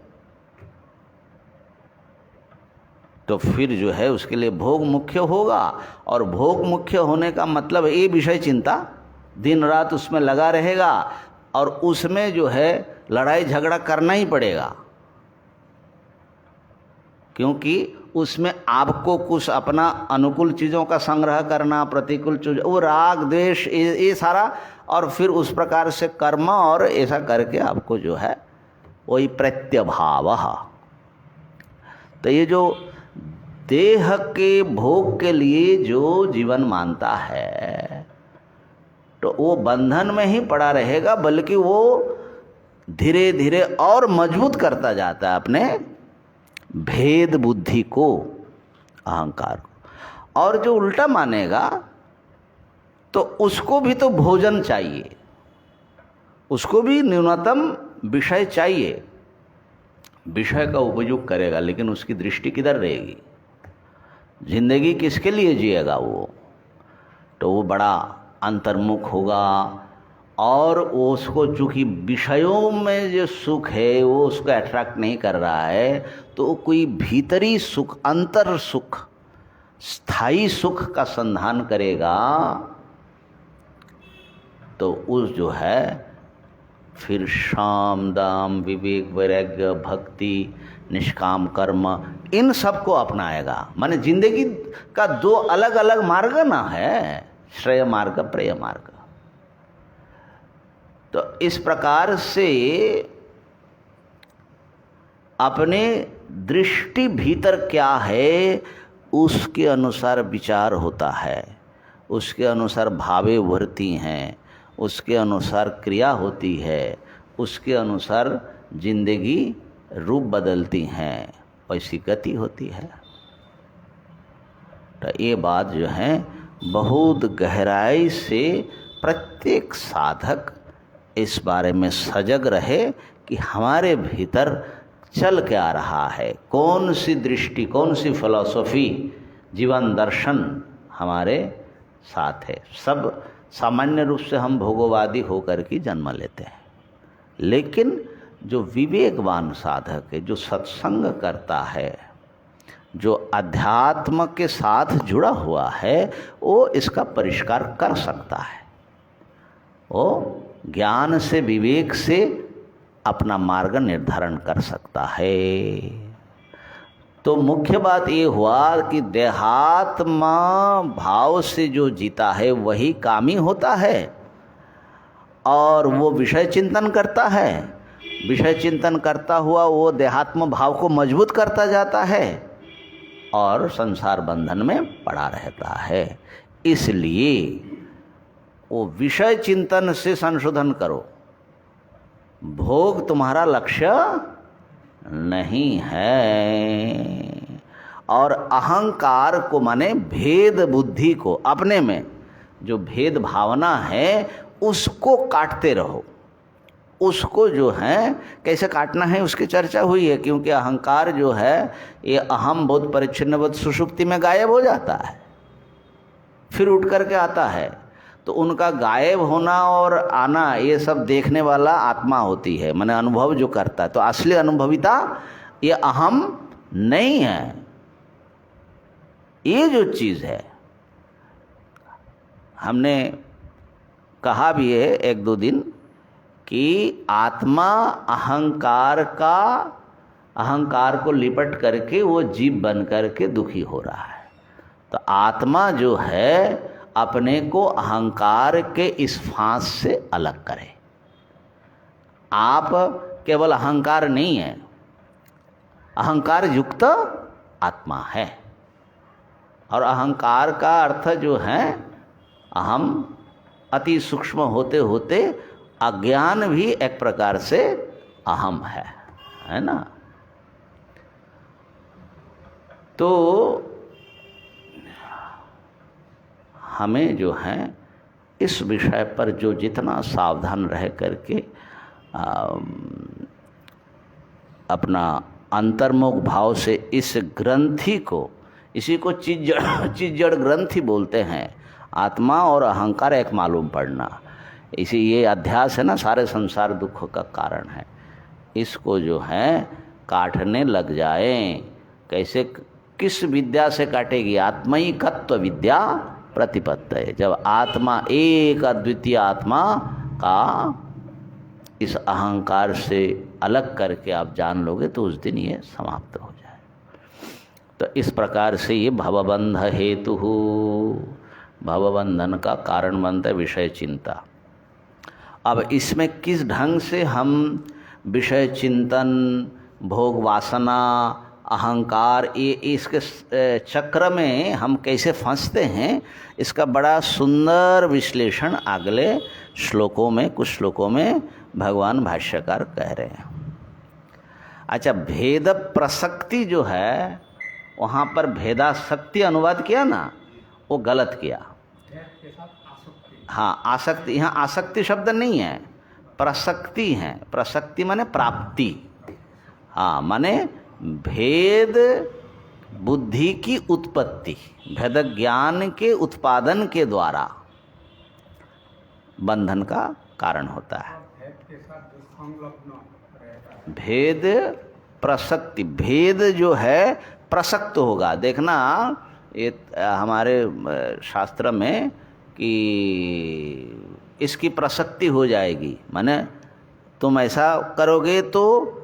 तो फिर जो है उसके लिए भोग मुख्य होगा। और भोग मुख्य होने का मतलब ये विषय चिंता, दिन रात उसमें लगा रहेगा और उसमें जो है लड़ाई झगड़ा करना ही पड़ेगा, क्योंकि उसमें आपको कुछ अपना अनुकूल चीज़ों का संग्रह करना, प्रतिकूल चीज़, वो राग द्वेष ये सारा, और फिर उस प्रकार से कर्म, और ऐसा करके आपको जो है वही प्रत्यभाव। तो ये जो देह के भोग के लिए जो जीवन मानता है, तो वो बंधन में ही पड़ा रहेगा, बल्कि वो धीरे धीरे और मजबूत करता जाता है अपने भेद बुद्धि को, अहंकार को। और जो उल्टा मानेगा तो उसको भी तो भोजन चाहिए, उसको भी न्यूनतम विषय चाहिए, विषय का उपयोग करेगा, लेकिन उसकी दृष्टि किधर रहेगी? जिंदगी किसके लिए जिएगा वो? तो वो बड़ा अंतर्मुख होगा और उसको चूंकि विषयों में जो सुख है वो उसको अट्रैक्ट नहीं कर रहा है, तो कोई भीतरी सुख, अंतर सुख, स्थायी सुख का संधान करेगा तो उस जो है फिर शाम दाम विवेक वैराग्य भक्ति निष्काम कर्म इन सब को अपनाएगा। माने जिंदगी का दो अलग अलग मार्ग ना है, श्रेय मार्ग प्रेय मार्ग। तो इस प्रकार से अपने दृष्टि भीतर क्या है उसके अनुसार विचार होता है, उसके अनुसार भावे वर्ती हैं, उसके अनुसार क्रिया होती है, उसके अनुसार जिंदगी रूप बदलती हैं, वैसी गति होती है। तो ये बात जो है बहुत गहराई से प्रत्येक साधक इस बारे में सजग रहे कि हमारे भीतर चल क्या रहा है, कौन सी दृष्टि, कौन सी फिलॉसफी, जीवन दर्शन हमारे साथ है। सब सामान्य रूप से हम भोगवादी होकर के जन्म लेते हैं, लेकिन जो विवेकवान साधक है, जो सत्संग करता है, जो अध्यात्म के साथ जुड़ा हुआ है, वो इसका परिष्कार कर सकता है। वो ज्ञान से विवेक से अपना मार्ग निर्धारण कर सकता है। तो मुख्य बात ये हुआ कि देहात्मा भाव से जो जीता है वही कामी होता है और वो विषय चिंतन करता है। विषय चिंतन करता हुआ वो देहात्म भाव को मजबूत करता जाता है और संसार बंधन में पड़ा रहता है। इसलिए वो विषय चिंतन से संशोधन करो, भोग तुम्हारा लक्ष्य नहीं है। और अहंकार को माने भेद बुद्धि को, अपने में जो भेद भावना है उसको काटते रहो। उसको जो है कैसे काटना है उसकी चर्चा हुई है, क्योंकि अहंकार जो है ये अहम बोध परिच्छिन्न बोध सुषुप्ति में गायब हो जाता है, फिर उठ करके आता है। तो उनका गायब होना और आना ये सब देखने वाला आत्मा होती है, माने अनुभव जो करता है। तो असली अनुभविता ये अहम नहीं है। ये जो चीज़ है, हमने कहा भी है एक दो दिन कि आत्मा अहंकार को लिपट करके वो जीव बन करके दुखी हो रहा है। तो आत्मा जो है अपने को अहंकार के इस फांस से अलग करे। आप केवल अहंकार नहीं है, अहंकार युक्त आत्मा है। और अहंकार का अर्थ जो है अहम अति सूक्ष्म होते होते अज्ञान भी एक प्रकार से अहम है ना। तो हमें जो है इस विषय पर जो जितना सावधान रह करके अपना अंतर्मुख भाव से इस ग्रंथि को, इसी को चिज्जड़ ग्रंथि बोलते हैं। आत्मा और अहंकार एक मालूम पड़ना, इसी ये अध्यास है ना, सारे संसार दुख का कारण है। इसको जो है काटने लग जाएं। कैसे, किस विद्या से काटेगी? आत्मैकत्व विद्या प्रतिपत्ति। जब आत्मा एक अद्वितीय आत्मा का इस अहंकार से अलग करके आप जान लोगे तो उस दिन ये समाप्त हो जाए। तो इस प्रकार से ये भवबंध हेतु, भवबंधन का कारण बनता है विषय चिंता। अब इसमें किस ढंग से हम विषय चिंतन, भोग वासना, अहंकार, ये इसके चक्र में हम कैसे फंसते हैं, इसका बड़ा सुंदर विश्लेषण अगले श्लोकों में, कुछ श्लोकों में भगवान भाष्यकार कह रहे हैं। अच्छा, भेद प्रसक्ति जो है वहाँ पर भेदासक्ति अनुवाद किया ना, वो गलत किया। भेद के साथ आसक्ति। हाँ, आसक्ति, यहाँ आसक्ति शब्द नहीं है, प्रसक्ति है। प्रसक्ति माने प्राप्ति। हाँ, माने भेद बुद्धि की उत्पत्ति, भेद ज्ञान के उत्पादन के द्वारा बंधन का कारण होता है। भेद के साथ जो संलग्न रहता है, भेद प्रसक्ति, भेद जो है प्रसक्त होगा। देखना ये हमारे शास्त्र में कि इसकी प्रसक्ति हो जाएगी, माने तुम ऐसा करोगे तो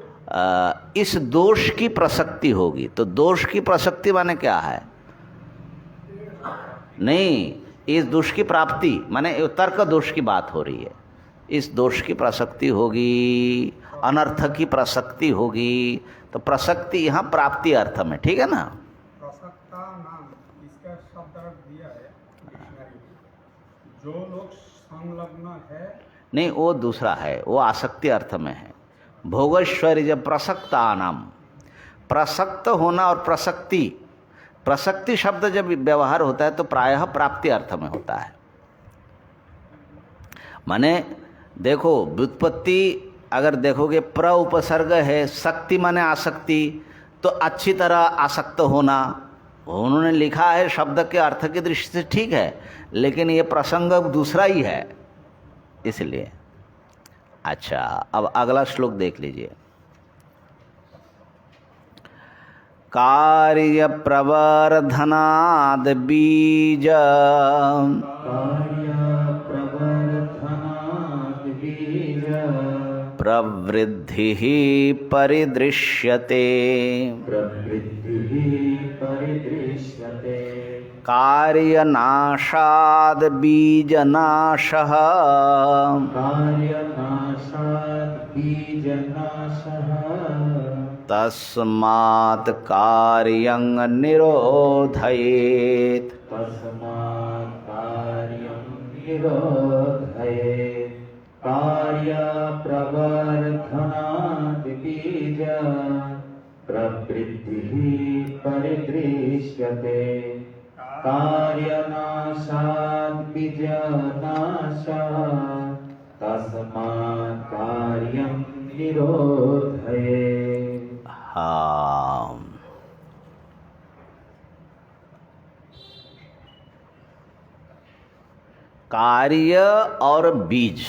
इस दोष की प्रसक्ति होगी। तो दोष की प्रसक्ति माने क्या है? नहीं, इस दोष की प्राप्ति माने तर्क दोष की बात हो रही है। इस दोष की प्रसक्ति होगी, अनर्थ की प्रसक्ति होगी। तो प्रसक्ति यहाँ प्राप्ति अर्थ में, ठीक है ना। प्रसक्ता नाम इसका शब्द अर्थ दिया है डिक्शनरी में। जो लोग संलग्न है, नहीं, वो दूसरा है, वो आसक्ति अर्थ में है। भोगेश्वरी जब प्रसक्ता नाम, प्रसक्त होना और प्रसक्ति, प्रसक्ति शब्द जब व्यवहार होता है तो प्रायः प्राप्ति अर्थ में होता है। माने देखो, व्युत्पत्ति अगर देखोगे प्र उपसर्ग है, शक्ति माने आसक्ति, तो अच्छी तरह आसक्त होना। उन्होंने लिखा है शब्द के अर्थ की दृष्टि से ठीक है, लेकिन ये प्रसंग दूसरा ही है, इसलिए। अच्छा, अब अगला श्लोक देख लीजिए। कार्य प्रवर्धनाद बीज, प्रवृद्धिः परिदृश्यते। कार्यनाशाद बीजनाशः, तस्मात् कार्यं निरोधयेत्। कार्य प्रवर्धनात् बीज प्रवृद्धिः परिदृश्यते। कार्यनाशात् बीजनाशः, तस्मात् कार्यं निरोधयेत्। हाँ, कार्य और बीज,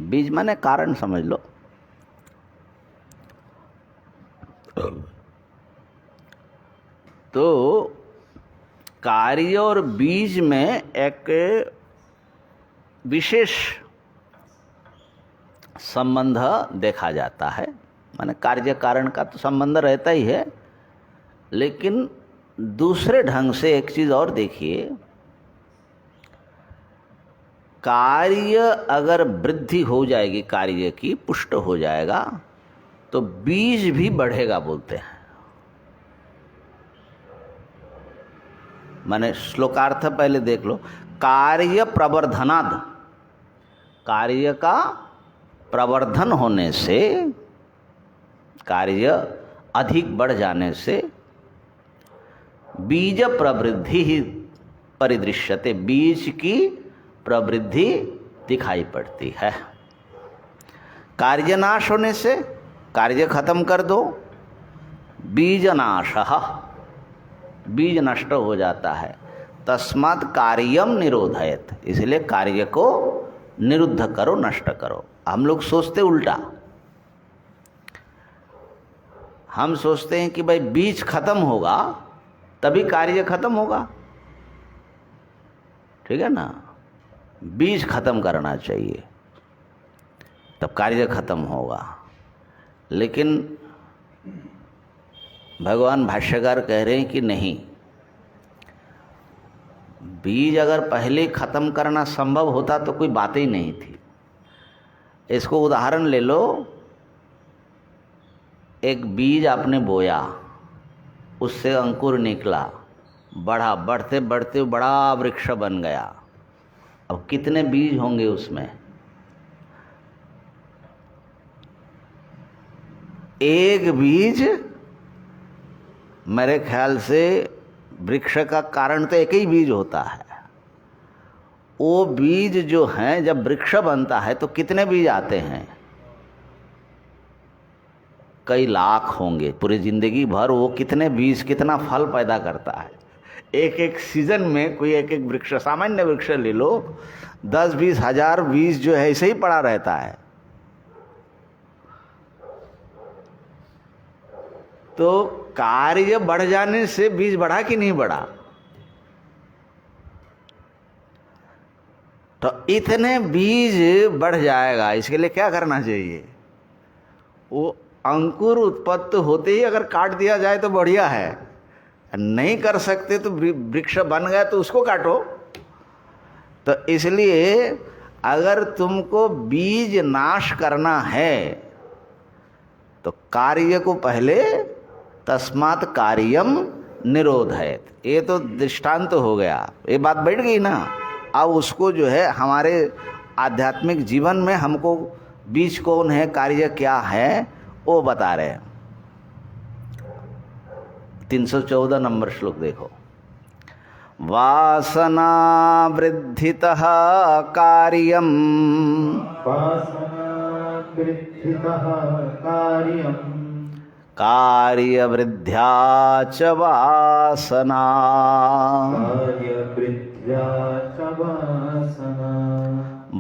बीज माने कारण समझ लो। तो कार्य और बीज में एक विशेष संबंध देखा जाता है। माने कार्य कारण का तो संबंध रहता ही है, लेकिन दूसरे ढंग से एक चीज और देखिए। कार्य अगर वृद्धि हो जाएगी, कार्य की पुष्ट हो जाएगा, तो बीज भी बढ़ेगा बोलते हैं। माने श्लोकार्थ पहले देख लो। कार्य प्रवर्धनाद, कार्य का प्रवर्धन होने से, कार्य अधिक बढ़ जाने से बीज प्रवृद्धि ही परिदृश्यते, बीज की प्रवृद्धि दिखाई पड़ती है। कार्यनाश होने से कार्य खत्म कर दो, बीजनाशः, बीज नष्ट हो जाता है। तस्मात् कार्यम निरोधयेत्, इसलिए कार्य को निरुद्ध करो, नष्ट करो। हम लोग सोचते उल्टा, हम सोचते हैं कि भाई बीज खत्म होगा तभी कार्य खत्म होगा, ठीक है ना। बीज खत्म करना चाहिए तब कार्य खत्म होगा। लेकिन भगवान भाष्यकार कह रहे हैं कि नहीं, बीज अगर पहले खत्म करना संभव होता तो कोई बात ही नहीं थी। इसको उदाहरण ले लो, एक बीज आपने बोया, उससे अंकुर निकला, बढ़ा, बढ़ते बढ़ते बड़ा वृक्ष बन गया। अब कितने बीज होंगे उसमें? एक बीज, मेरे ख्याल से वृक्ष का कारण तो एक ही बीज होता है। वो बीज जो हैं, जब वृक्ष बनता है तो कितने बीज आते हैं? कई लाख होंगे। पूरी जिंदगी भर वो कितने बीज, कितना फल पैदा करता है। एक एक सीजन में कोई एक एक वृक्ष, सामान्य वृक्ष ले लो, 10-20 हजार बीज जो है ऐसे ही पड़ा रहता है। तो कार्य बढ़ जाने से बीज बढ़ा कि नहीं बढ़ा? तो इतने बीज बढ़ जाएगा, इसके लिए क्या करना चाहिए? वो अंकुर उत्पत्ति होते ही अगर काट दिया जाए तो बढ़िया है, नहीं कर सकते तो वृक्ष बन गया तो उसको काटो। तो इसलिए अगर तुमको बीज नाश करना है तो कार्य को पहले, तस्मात् कार्यम निरोधयेत्, ये तो दृष्टांत हो गया, ये बात बैठ गई ना। अब उसको जो है हमारे आध्यात्मिक जीवन में हमको बीज कौन है, कार्य क्या है, वो बता रहे हैं। 314 नंबर श्लोक देखो। वासना वृद्धितः कार्यम, वासना वृद्धितः कार्यम, कार्यवृद्ध्या च वासना, कार्यवृद्ध्या च वासना,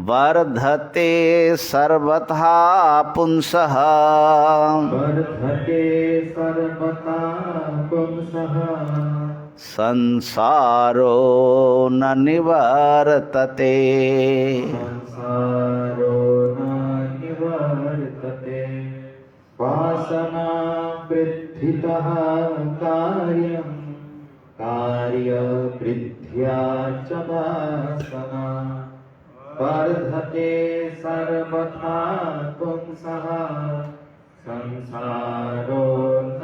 वर्धते सर्वथा पुंसः, वर्धते सर्वथा पुंसः, संसारो न निवर्तते। संसारो न निवर्तते। वासना वृद्धितः कार्यं, कार्यवृद्ध्या च वासना, वर्धते सर्वथा पुंसः, संसारो न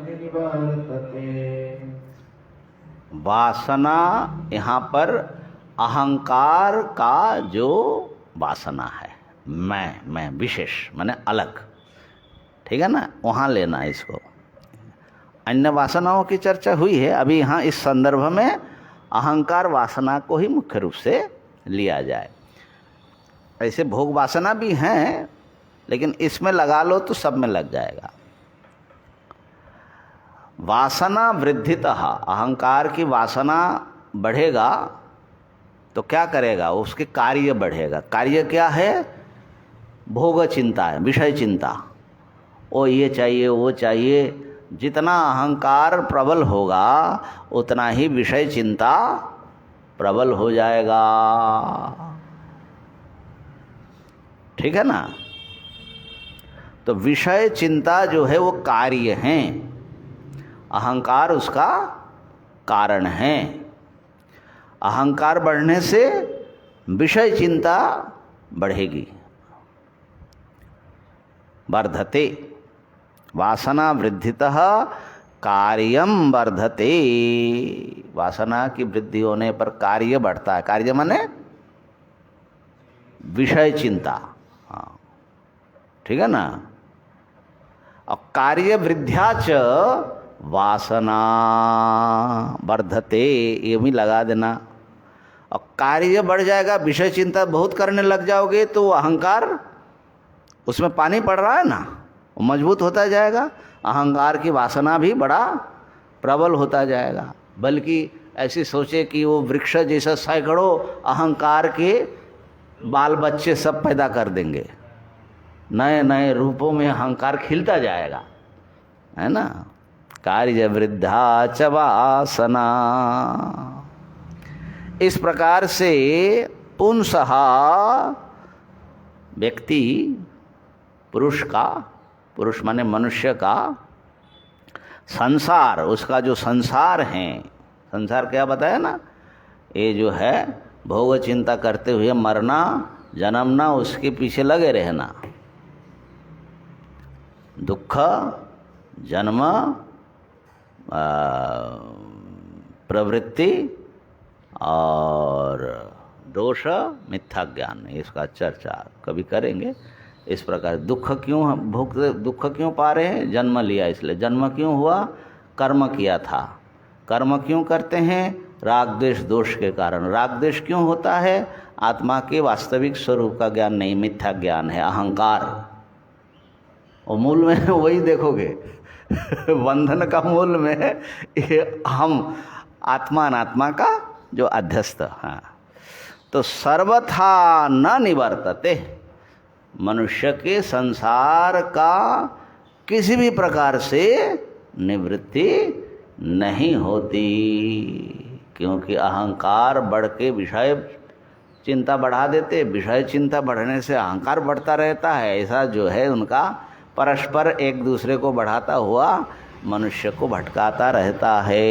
निवर्तते। वासना यहाँ पर अहंकार का जो वासना है, मैं विशेष माने अलग, ठीक है ना, वहाँ लेना है इसको। अन्य वासनाओं की चर्चा हुई है, अभी यहाँ इस संदर्भ में अहंकार वासना को ही मुख्य रूप से लिया जाए। ऐसे भोग वासना भी हैं, लेकिन इसमें लगा लो तो सब में लग जाएगा। वासना वृद्धितः, अहंकार की वासना बढ़ेगा तो क्या करेगा? उसके कार्य बढ़ेगा। कार्य क्या है? भोग चिंता है, विषय चिंता। ओ ये चाहिए, वो चाहिए। जितना अहंकार प्रबल होगा उतना ही विषय चिंता प्रबल हो जाएगा, ठीक है ना। तो विषय चिंता जो है वो कार्य हैं, अहंकार उसका कारण है। अहंकार बढ़ने से विषय चिंता बढ़ेगी। वर्धते, वासना वृद्धितः कार्यम वर्धते। वासना की वृद्धि होने पर कार्य बढ़ता है। कार्य माने विषय चिंता, हाँ, ठीक है ना। और कार्य वृद्ध्या च वासना वर्धते, ये भी लगा देना। और कार्य बढ़ जाएगा, विषय चिंता बहुत करने लग जाओगे तो अहंकार, उसमें पानी पड़ रहा है ना, वो मजबूत होता जाएगा। अहंकार की वासना भी बड़ा प्रबल होता जाएगा। बल्कि ऐसी सोचे कि वो वृक्ष जैसा सैकड़ों अहंकार के बाल बच्चे सब पैदा कर देंगे, नए नए रूपों में अहंकार खिलता जाएगा, है ना। कार्य वृद्धा च वासना। इस प्रकार से पुंसः, व्यक्ति, पुरुष का, पुरुष माने मनुष्य का, संसार, उसका जो संसार है, संसार क्या बताया ना, ये जो है भोग चिंता करते हुए मरना, जन्मना, उसके पीछे लगे रहना, दुख, जन्म, प्रवृत्ति और दोष, मिथ्या ज्ञान, इसका चर्चा कभी करेंगे। इस प्रकार दुख क्यों पा रहे हैं? जन्म लिया इसलिए। जन्म क्यों हुआ? कर्म किया था। कर्म क्यों करते हैं? राग द्वेष दोष के कारण। राग द्वेष क्यों होता है? आत्मा के वास्तविक स्वरूप का ज्ञान नहीं, मिथ्या ज्ञान है, अहंकार। और मूल में वही देखोगे बंधन का मूल में ये हम आत्मा अनात्मा का जो अध्यस्त। हाँ, तो सर्वथा न निवर्तते, मनुष्य के संसार का किसी भी प्रकार से निवृत्ति नहीं होती, क्योंकि अहंकार बढ़ के विषय चिंता बढ़ा देते। विषय चिंता बढ़ने से अहंकार बढ़ता रहता है। ऐसा जो है उनका परस्पर एक दूसरे को बढ़ाता हुआ मनुष्य को भटकाता रहता है।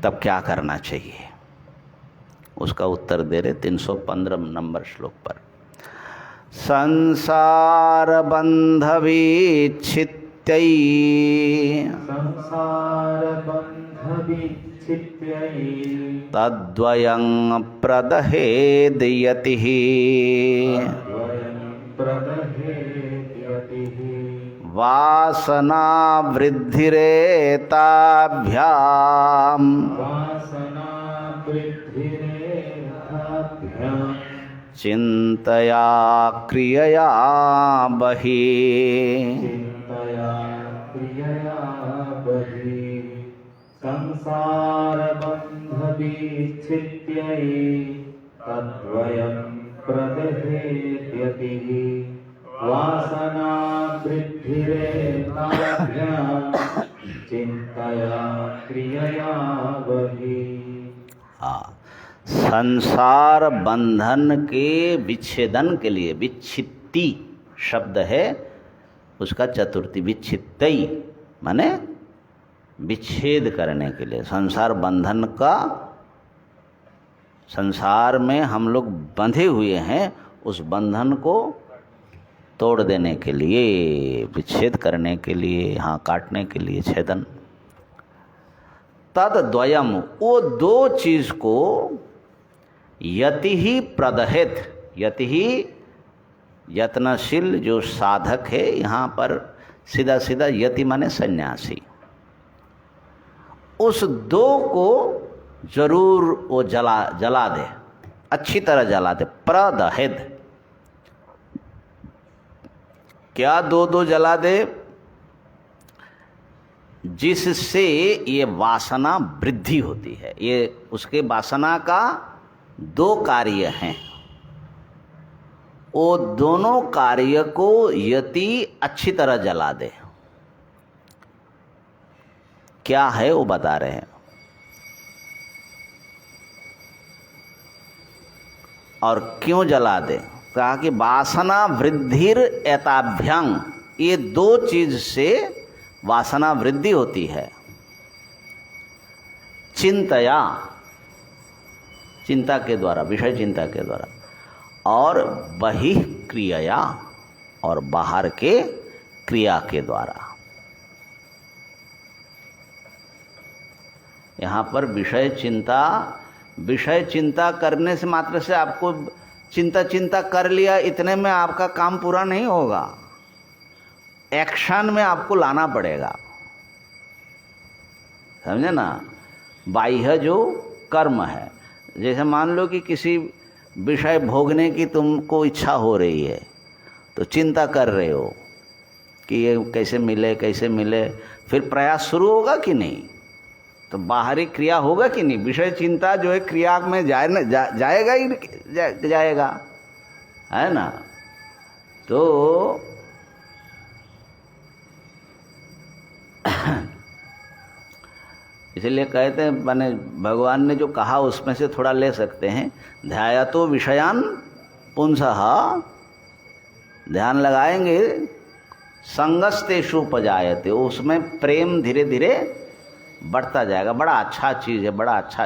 तब क्या करना चाहिए? उसका उत्तर दे रहे 315 नंबर श्लोक पर। संसार बंध विच्छित्यै, संसार बंध विच्छित्यै, तद्वयं प्रदहेद् यतिः, तद्वयं प्रदहेद् यतिः, वासना वृद्धिरेताभ्याम्, वासना वृद्धिरेताभ्याम्, चिन्तया क्रियया बहिः, चिन्तया क्रियया बहिः, संसार बंध विच्छित्यै, तद्वयं प्रदहेद् यतिः, वासना वृद्धिरेताभ्याम्, चिन्तया क्रियया बहिः। संसार बंधन के विच्छेदन के लिए, विच्छित्ति शब्द है उसका चतुर्थी, विच्छित्तई माने विच्छेद करने के लिए। संसार बंधन का, संसार में हम लोग बंधे हुए हैं, उस बंधन को तोड़ देने के लिए, विच्छेद करने के लिए, हाँ काटने के लिए, छेदन। तद द्वयम, वो दो चीज को यति ही प्रदहित, यति ही यत्नशील जो साधक है, यहाँ पर सीधा सीधा यति माने सन्यासी, उस दो को जरूर वो जला दे, अच्छी तरह जला दे। प्रदहित क्या? दो जला दे जिससे ये वासना वृद्धि होती है। ये उसके वासना का दो कार्य हैं, वो दोनों कार्य को यति अच्छी तरह जला दे। क्या है वो बता रहे हैं। और क्यों जला दे? कहा कि वासना वृद्धिर एताभ्यंग, ये दो चीज से वासना वृद्धि होती है। चिंतया, चिंता के द्वारा, विषय चिंता के द्वारा, और बहिः क्रियया, और बाहर के क्रिया के द्वारा। यहाँ पर विषय चिंता करने से मात्र से आपको चिंता कर लिया, इतने में आपका काम पूरा नहीं होगा। एक्शन में आपको लाना पड़ेगा, समझे ना। बाह्य जो कर्म है, जैसे मान लो कि किसी विषय भोगने की तुमको इच्छा हो रही है, तो चिंता कर रहे हो कि ये कैसे मिले, फिर प्रयास शुरू होगा कि नहीं? तो बाहरी क्रिया होगा कि नहीं? विषय चिंता जो है क्रिया में जाएगा ही जाएगा, है ना। तो इसलिए कहते हैं, माने भगवान ने जो कहा उसमें से थोड़ा ले सकते हैं। ध्यायतो विषयान पुंसः, ध्यान लगाएंगे, संगस्तेषु उपजायते, उसमें प्रेम धीरे धीरे बढ़ता जाएगा। बड़ा अच्छा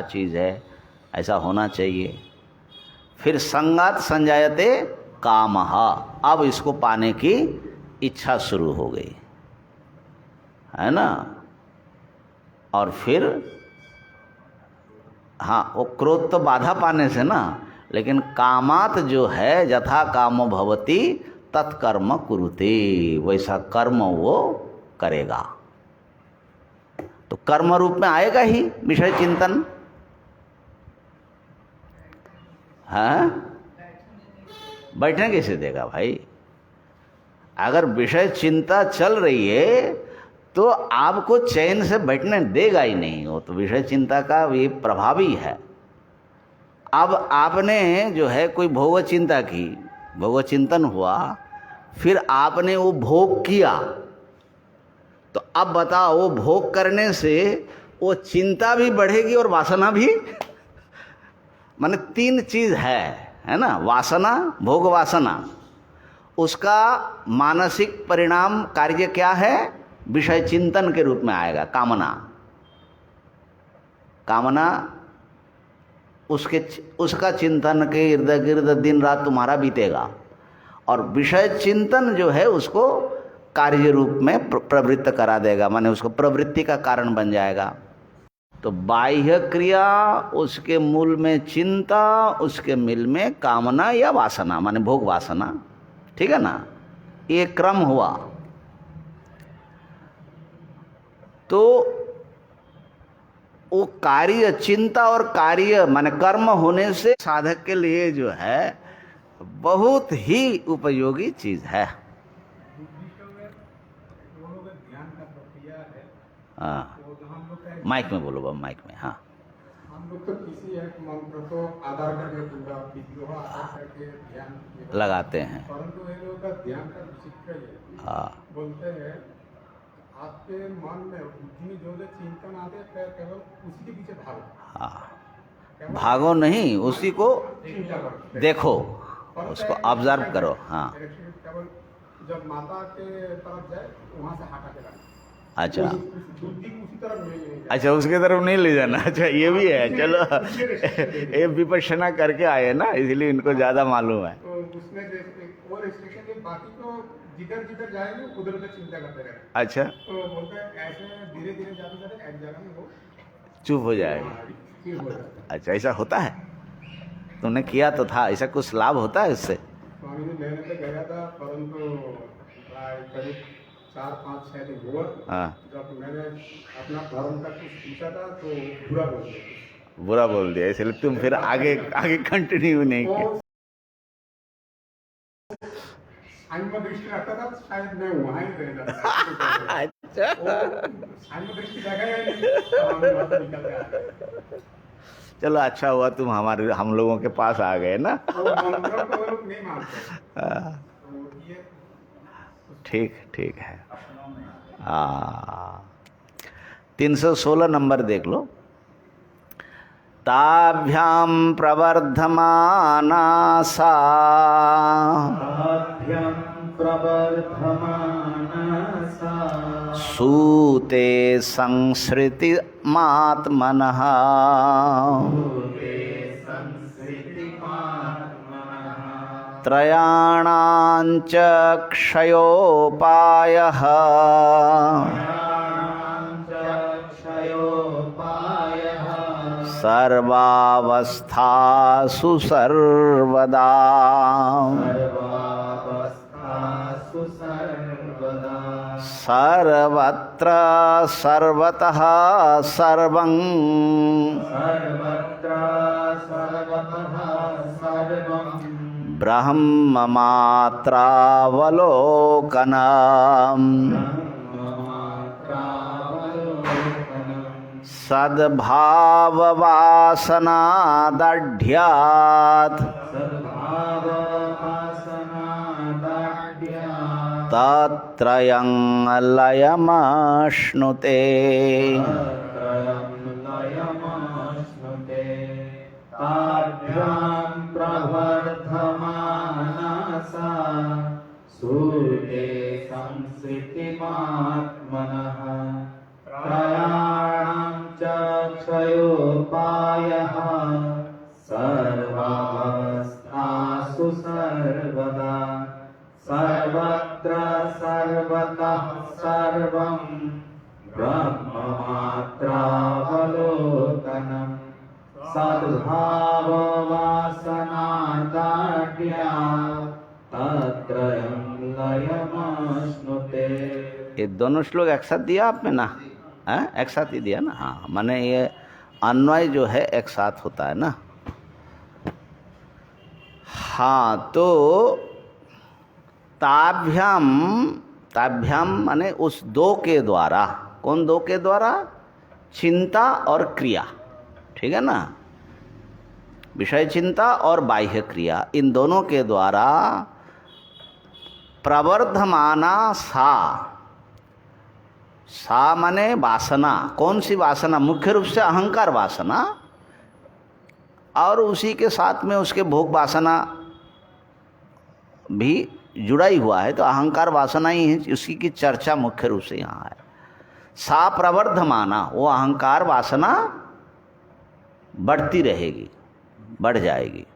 चीज़ है, ऐसा होना चाहिए। फिर संगात संजायते कामः, अब इसको पाने की इच्छा शुरू हो गई, है ना। और फिर हाँ, वो क्रोध तो बाधा पाने से ना, लेकिन कामात जो है यथा कामो भवति तत्कर्म कुरुते, वैसा कर्म वो करेगा। तो कर्म रूप में आएगा ही विषय चिंतन। हाँ, बैठने कैसे देगा भाई? अगर विषय चिंता चल रही है तो आपको चैन से बैठने देगा ही नहीं। वो तो विषय चिंता का ये प्रभावी है। अब आपने जो है कोई भोग चिंता की, भोग चिंतन हुआ, फिर आपने वो भोग किया, तो अब बताओ वो भोग करने से वो चिंता भी बढ़ेगी और वासना भी। माने तीन चीज है ना, वासना, भोग वासना। उसका मानसिक परिणाम कार्य क्या है? विषय चिंतन के रूप में आएगा। कामना, कामना उसका चिंतन के इर्द गिर्द दिन रात तुम्हारा बीतेगा, और विषय चिंतन जो है उसको कार्य रूप में प्रवृत्त करा देगा, माने उसको प्रवृत्ति का कारण बन जाएगा। तो बाह्य क्रिया, उसके मूल में चिंता, उसके मिल में कामना या वासना, माने भोग वासना। ठीक है ना, ये क्रम हुआ। तो वो कार्य, चिंता और कार्य माने कर्म होने से साधक के लिए जो है बहुत ही उपयोगी चीज है। हाँ, माइक में बोलो बाबा, माइक में। हाँ, हम लोग तो किसी एक मंत्र को आधार करके पूरा विद्रोह आधार करके ध्यान लगाते हैं, परंतु ये लोग का ध्यान का विचित्र है। हाँ, बोलते हैं आपके मन में बुद्धि में जो जो चिंतन आते हैं केवल उसी के पीछे भागो। हाँ, भागो नहीं, उसी को देखो, उसको ऑब्जर्व करो। हाँ, केवल जब माता के तरफ जाए वहाँ से हटा के लाना। अच्छा, बुद्धि उसी तरफ नहीं। अच्छा, उसके तरफ नहीं ले जाना। अच्छा, ये भी है। चलो, ये विपश्यना करके आए ना, इसलिए इनको ज्यादा मालूम है। तो उसमें और रिस्ट्रिक्शन के बाकी तो जिधर जिधर जाएंगे उधर उधर चिंता करते रहे। अच्छा, तो बोलते हैं ऐसे धीरे धीरे जाते जाते एक जगह में वो चुप हो जाएगा। अच्छा, ऐसा होता है? तुमने किया तो था, ऐसा कुछ लाभ होता है इससे? स्वामी जी, मैंने तो गया था, परंतु करीब 4-5-6 दिन हुआ। हाँ, जब मैंने अपना धर्म का कुछ पूछा था तो बुरा बोल दिया। बुरा बोल दिया, इसलिए तुम फिर आगे कंटिन्यू नहीं किया। दृष्टि रखता था, शायद मैं वहाँ ही रह जाता। अच्छा, दृष्टि देखा या नहीं, तो हमें वहाँ से निकल के आ गए। चलो, अच्छा हुआ तुम हम लोगों के पास आ गए ना। मंत्रों को वो लोग नहीं मानते। तो ये ठीक, ठीक है। 316 नंबर देख लो। ताभ्याम प्रवर्धमाना सा, सूते संसृति मात्मनः, त्रयाणांच क्षयोपायः, सर्वावस्थासु सर्वदा, सर्वत्र सर्वतः सर्वं, ब्रह्ममात्रावलोकनम्, सद्भाववासनादाढ्यात्, तत्रयं लयमश्नुते। सूते संसृतिमात्मनः, त्रयाणां च क्षयोपायः, सर्वावस्थासु सर्वदा, सर्वत्र सर्वतः सर्वं, ब्रह्ममात्रावलोकनम्, सद्भाववासना ये दोनों श्लोक एक साथ दिया आपने ना? एक साथ ही दिया ना? हाँ, माने ये अन्वय जो है एक साथ होता है ना। हाँ, तो ताभ्याम, ताभ्याम माने उस दो के द्वारा। कौन दो के द्वारा? चिंता और क्रिया, ठीक है ना? विषय चिंता और बाह्य क्रिया, इन दोनों के द्वारा प्रवर्धमाना सा माने वासना। कौन सी वासना? मुख्य रूप से अहंकार वासना, और उसी के साथ में उसके भोग वासना भी जुड़ा ही हुआ है, तो अहंकार वासना ही है, उसी की चर्चा मुख्य रूप से यहाँ है। सा प्रवर्धमाना, वो अहंकार वासना बढ़ती रहेगी, बढ़ जाएगी,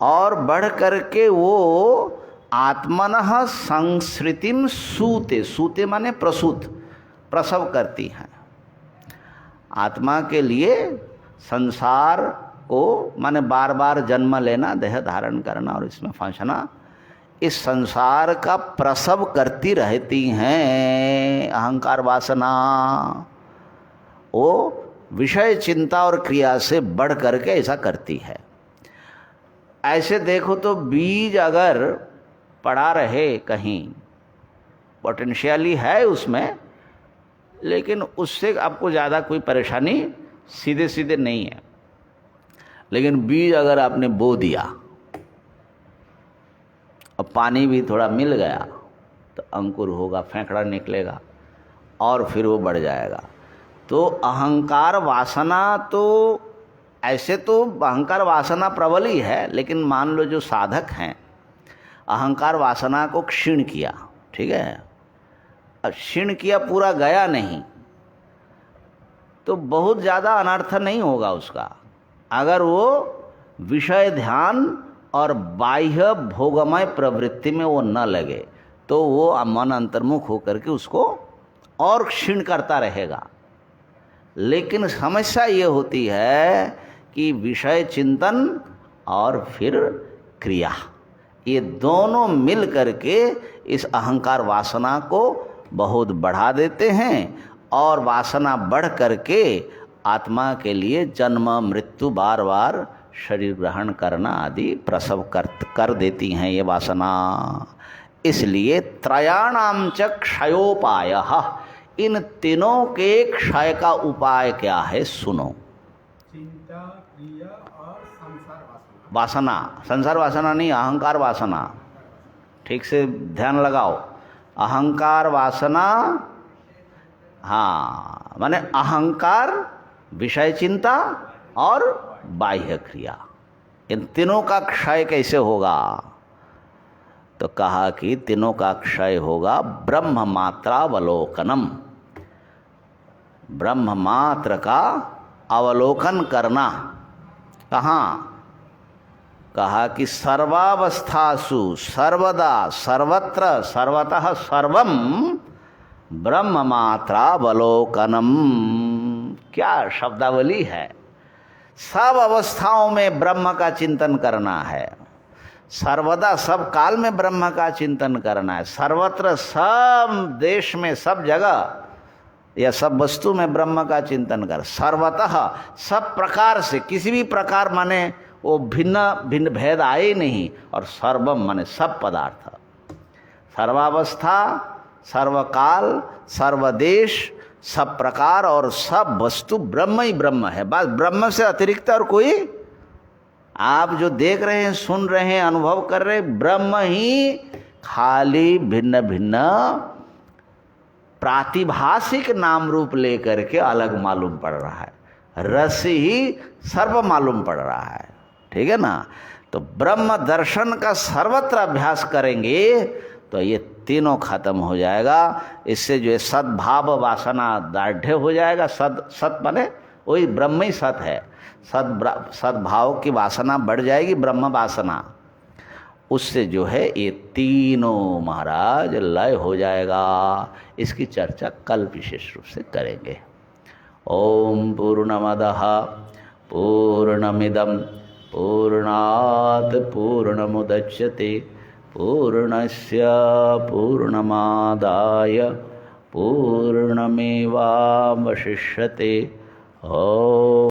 और बढ़ करके वो आत्मनः संसृतिम सूते, सूते माने प्रसूत, प्रसव करती हैं। आत्मा के लिए संसार को माने बार बार जन्म लेना, देह धारण करना और इसमें फंसना, इस संसार का प्रसव करती रहती हैं अहंकार वासना। वो विषय चिंता और क्रिया से बढ़ करके ऐसा करती है। ऐसे देखो तो बीज अगर पड़ा रहे कहीं, पोटेंशियली है उसमें, लेकिन उससे आपको ज़्यादा कोई परेशानी सीधे सीधे नहीं है। लेकिन बीज अगर आपने बो दिया और पानी भी थोड़ा मिल गया तो अंकुर होगा, फेंकड़ा निकलेगा और फिर वो बढ़ जाएगा। तो अहंकार वासना, तो ऐसे तो अहंकार वासना प्रबल ही है, लेकिन मान लो जो साधक हैं अहंकार वासना को क्षीण किया, ठीक है, अब क्षीण किया, पूरा गया नहीं, तो बहुत ज़्यादा अनर्थ नहीं होगा उसका। अगर वो विषय ध्यान और बाह्य भोगमय प्रवृत्ति में वो न लगे, तो वो मन अंतर्मुख होकर के उसको और क्षीण करता रहेगा। लेकिन समस्या ये होती है कि विषय चिंतन और फिर क्रिया, ये दोनों मिल करके इस अहंकार वासना को बहुत बढ़ा देते हैं, और वासना बढ़ करके आत्मा के लिए जन्म मृत्यु, बार बार शरीर ग्रहण करना आदि प्रसव कर देती हैं ये वासना। इसलिए त्रयाणाम च क्षयोपायः, इन तीनों के क्षय का उपाय क्या है? सुनो। चिंता, क्रिया और संसार वासना। वासना, संसार वासना नहीं, अहंकार वासना, ठीक से ध्यान लगाओ। अहंकार वासना, हाँ, माने अहंकार, विषय चिंता और बाह्य क्रिया, इन तीनों का क्षय कैसे होगा? तो कहा कि तीनों का क्षय होगा ब्रह्म मात्रावलोकनम, ब्रह्म मात्र का अवलोकन करना। कहाँ? कहा कि सर्वावस्थासु सर्वदा सर्वत्र सर्वतः सर्वम ब्रह्म मात्रावलोकनम। क्या शब्दावली है! सब अवस्थाओं में ब्रह्म का चिंतन करना है, सर्वदा सब काल में ब्रह्म का चिंतन करना है, सर्वत्र सब देश में सब जगह या सब वस्तु में ब्रह्म का चिंतन कर, सर्वतः सब प्रकार से, किसी भी प्रकार माने वो भिन्न भिन्न भेद आए नहीं, और सर्वम माने सब पदार्थ, सर्वावस्था, सर्वकाल, सर्वदेश, सब प्रकार और सब वस्तु ब्रह्म ही ब्रह्म है। बस ब्रह्म से अतिरिक्त और कोई, आप जो देख रहे हैं, सुन रहे हैं, अनुभव कर रहे हैं, ब्रह्म ही खाली भिन्न भिन्न प्रातिभाषिक नाम रूप लेकर के अलग मालूम पड़ रहा है, रस ही सर्व मालूम पड़ रहा है, ठीक है ना? तो ब्रह्म दर्शन का सर्वत्र अभ्यास करेंगे तो ये तीनों खत्म हो जाएगा। इससे जो है सद्भाव वासना दाढ़ हो जाएगा। सत माने वही ब्रह्म ही सत है, सद्भाव की वासना बढ़ जाएगी, ब्रह्म वासना, उससे जो है ये तीनों महाराज लय हो जाएगा। इसकी चर्चा कल विशेष रूप से करेंगे। ओम पूर्णमदः पूर्णमिदं पूर्णात् पूर्णमुदच्यते पूर्णस्य पूर्णमादाय पूर्णमेवावशिष्यते। ओम।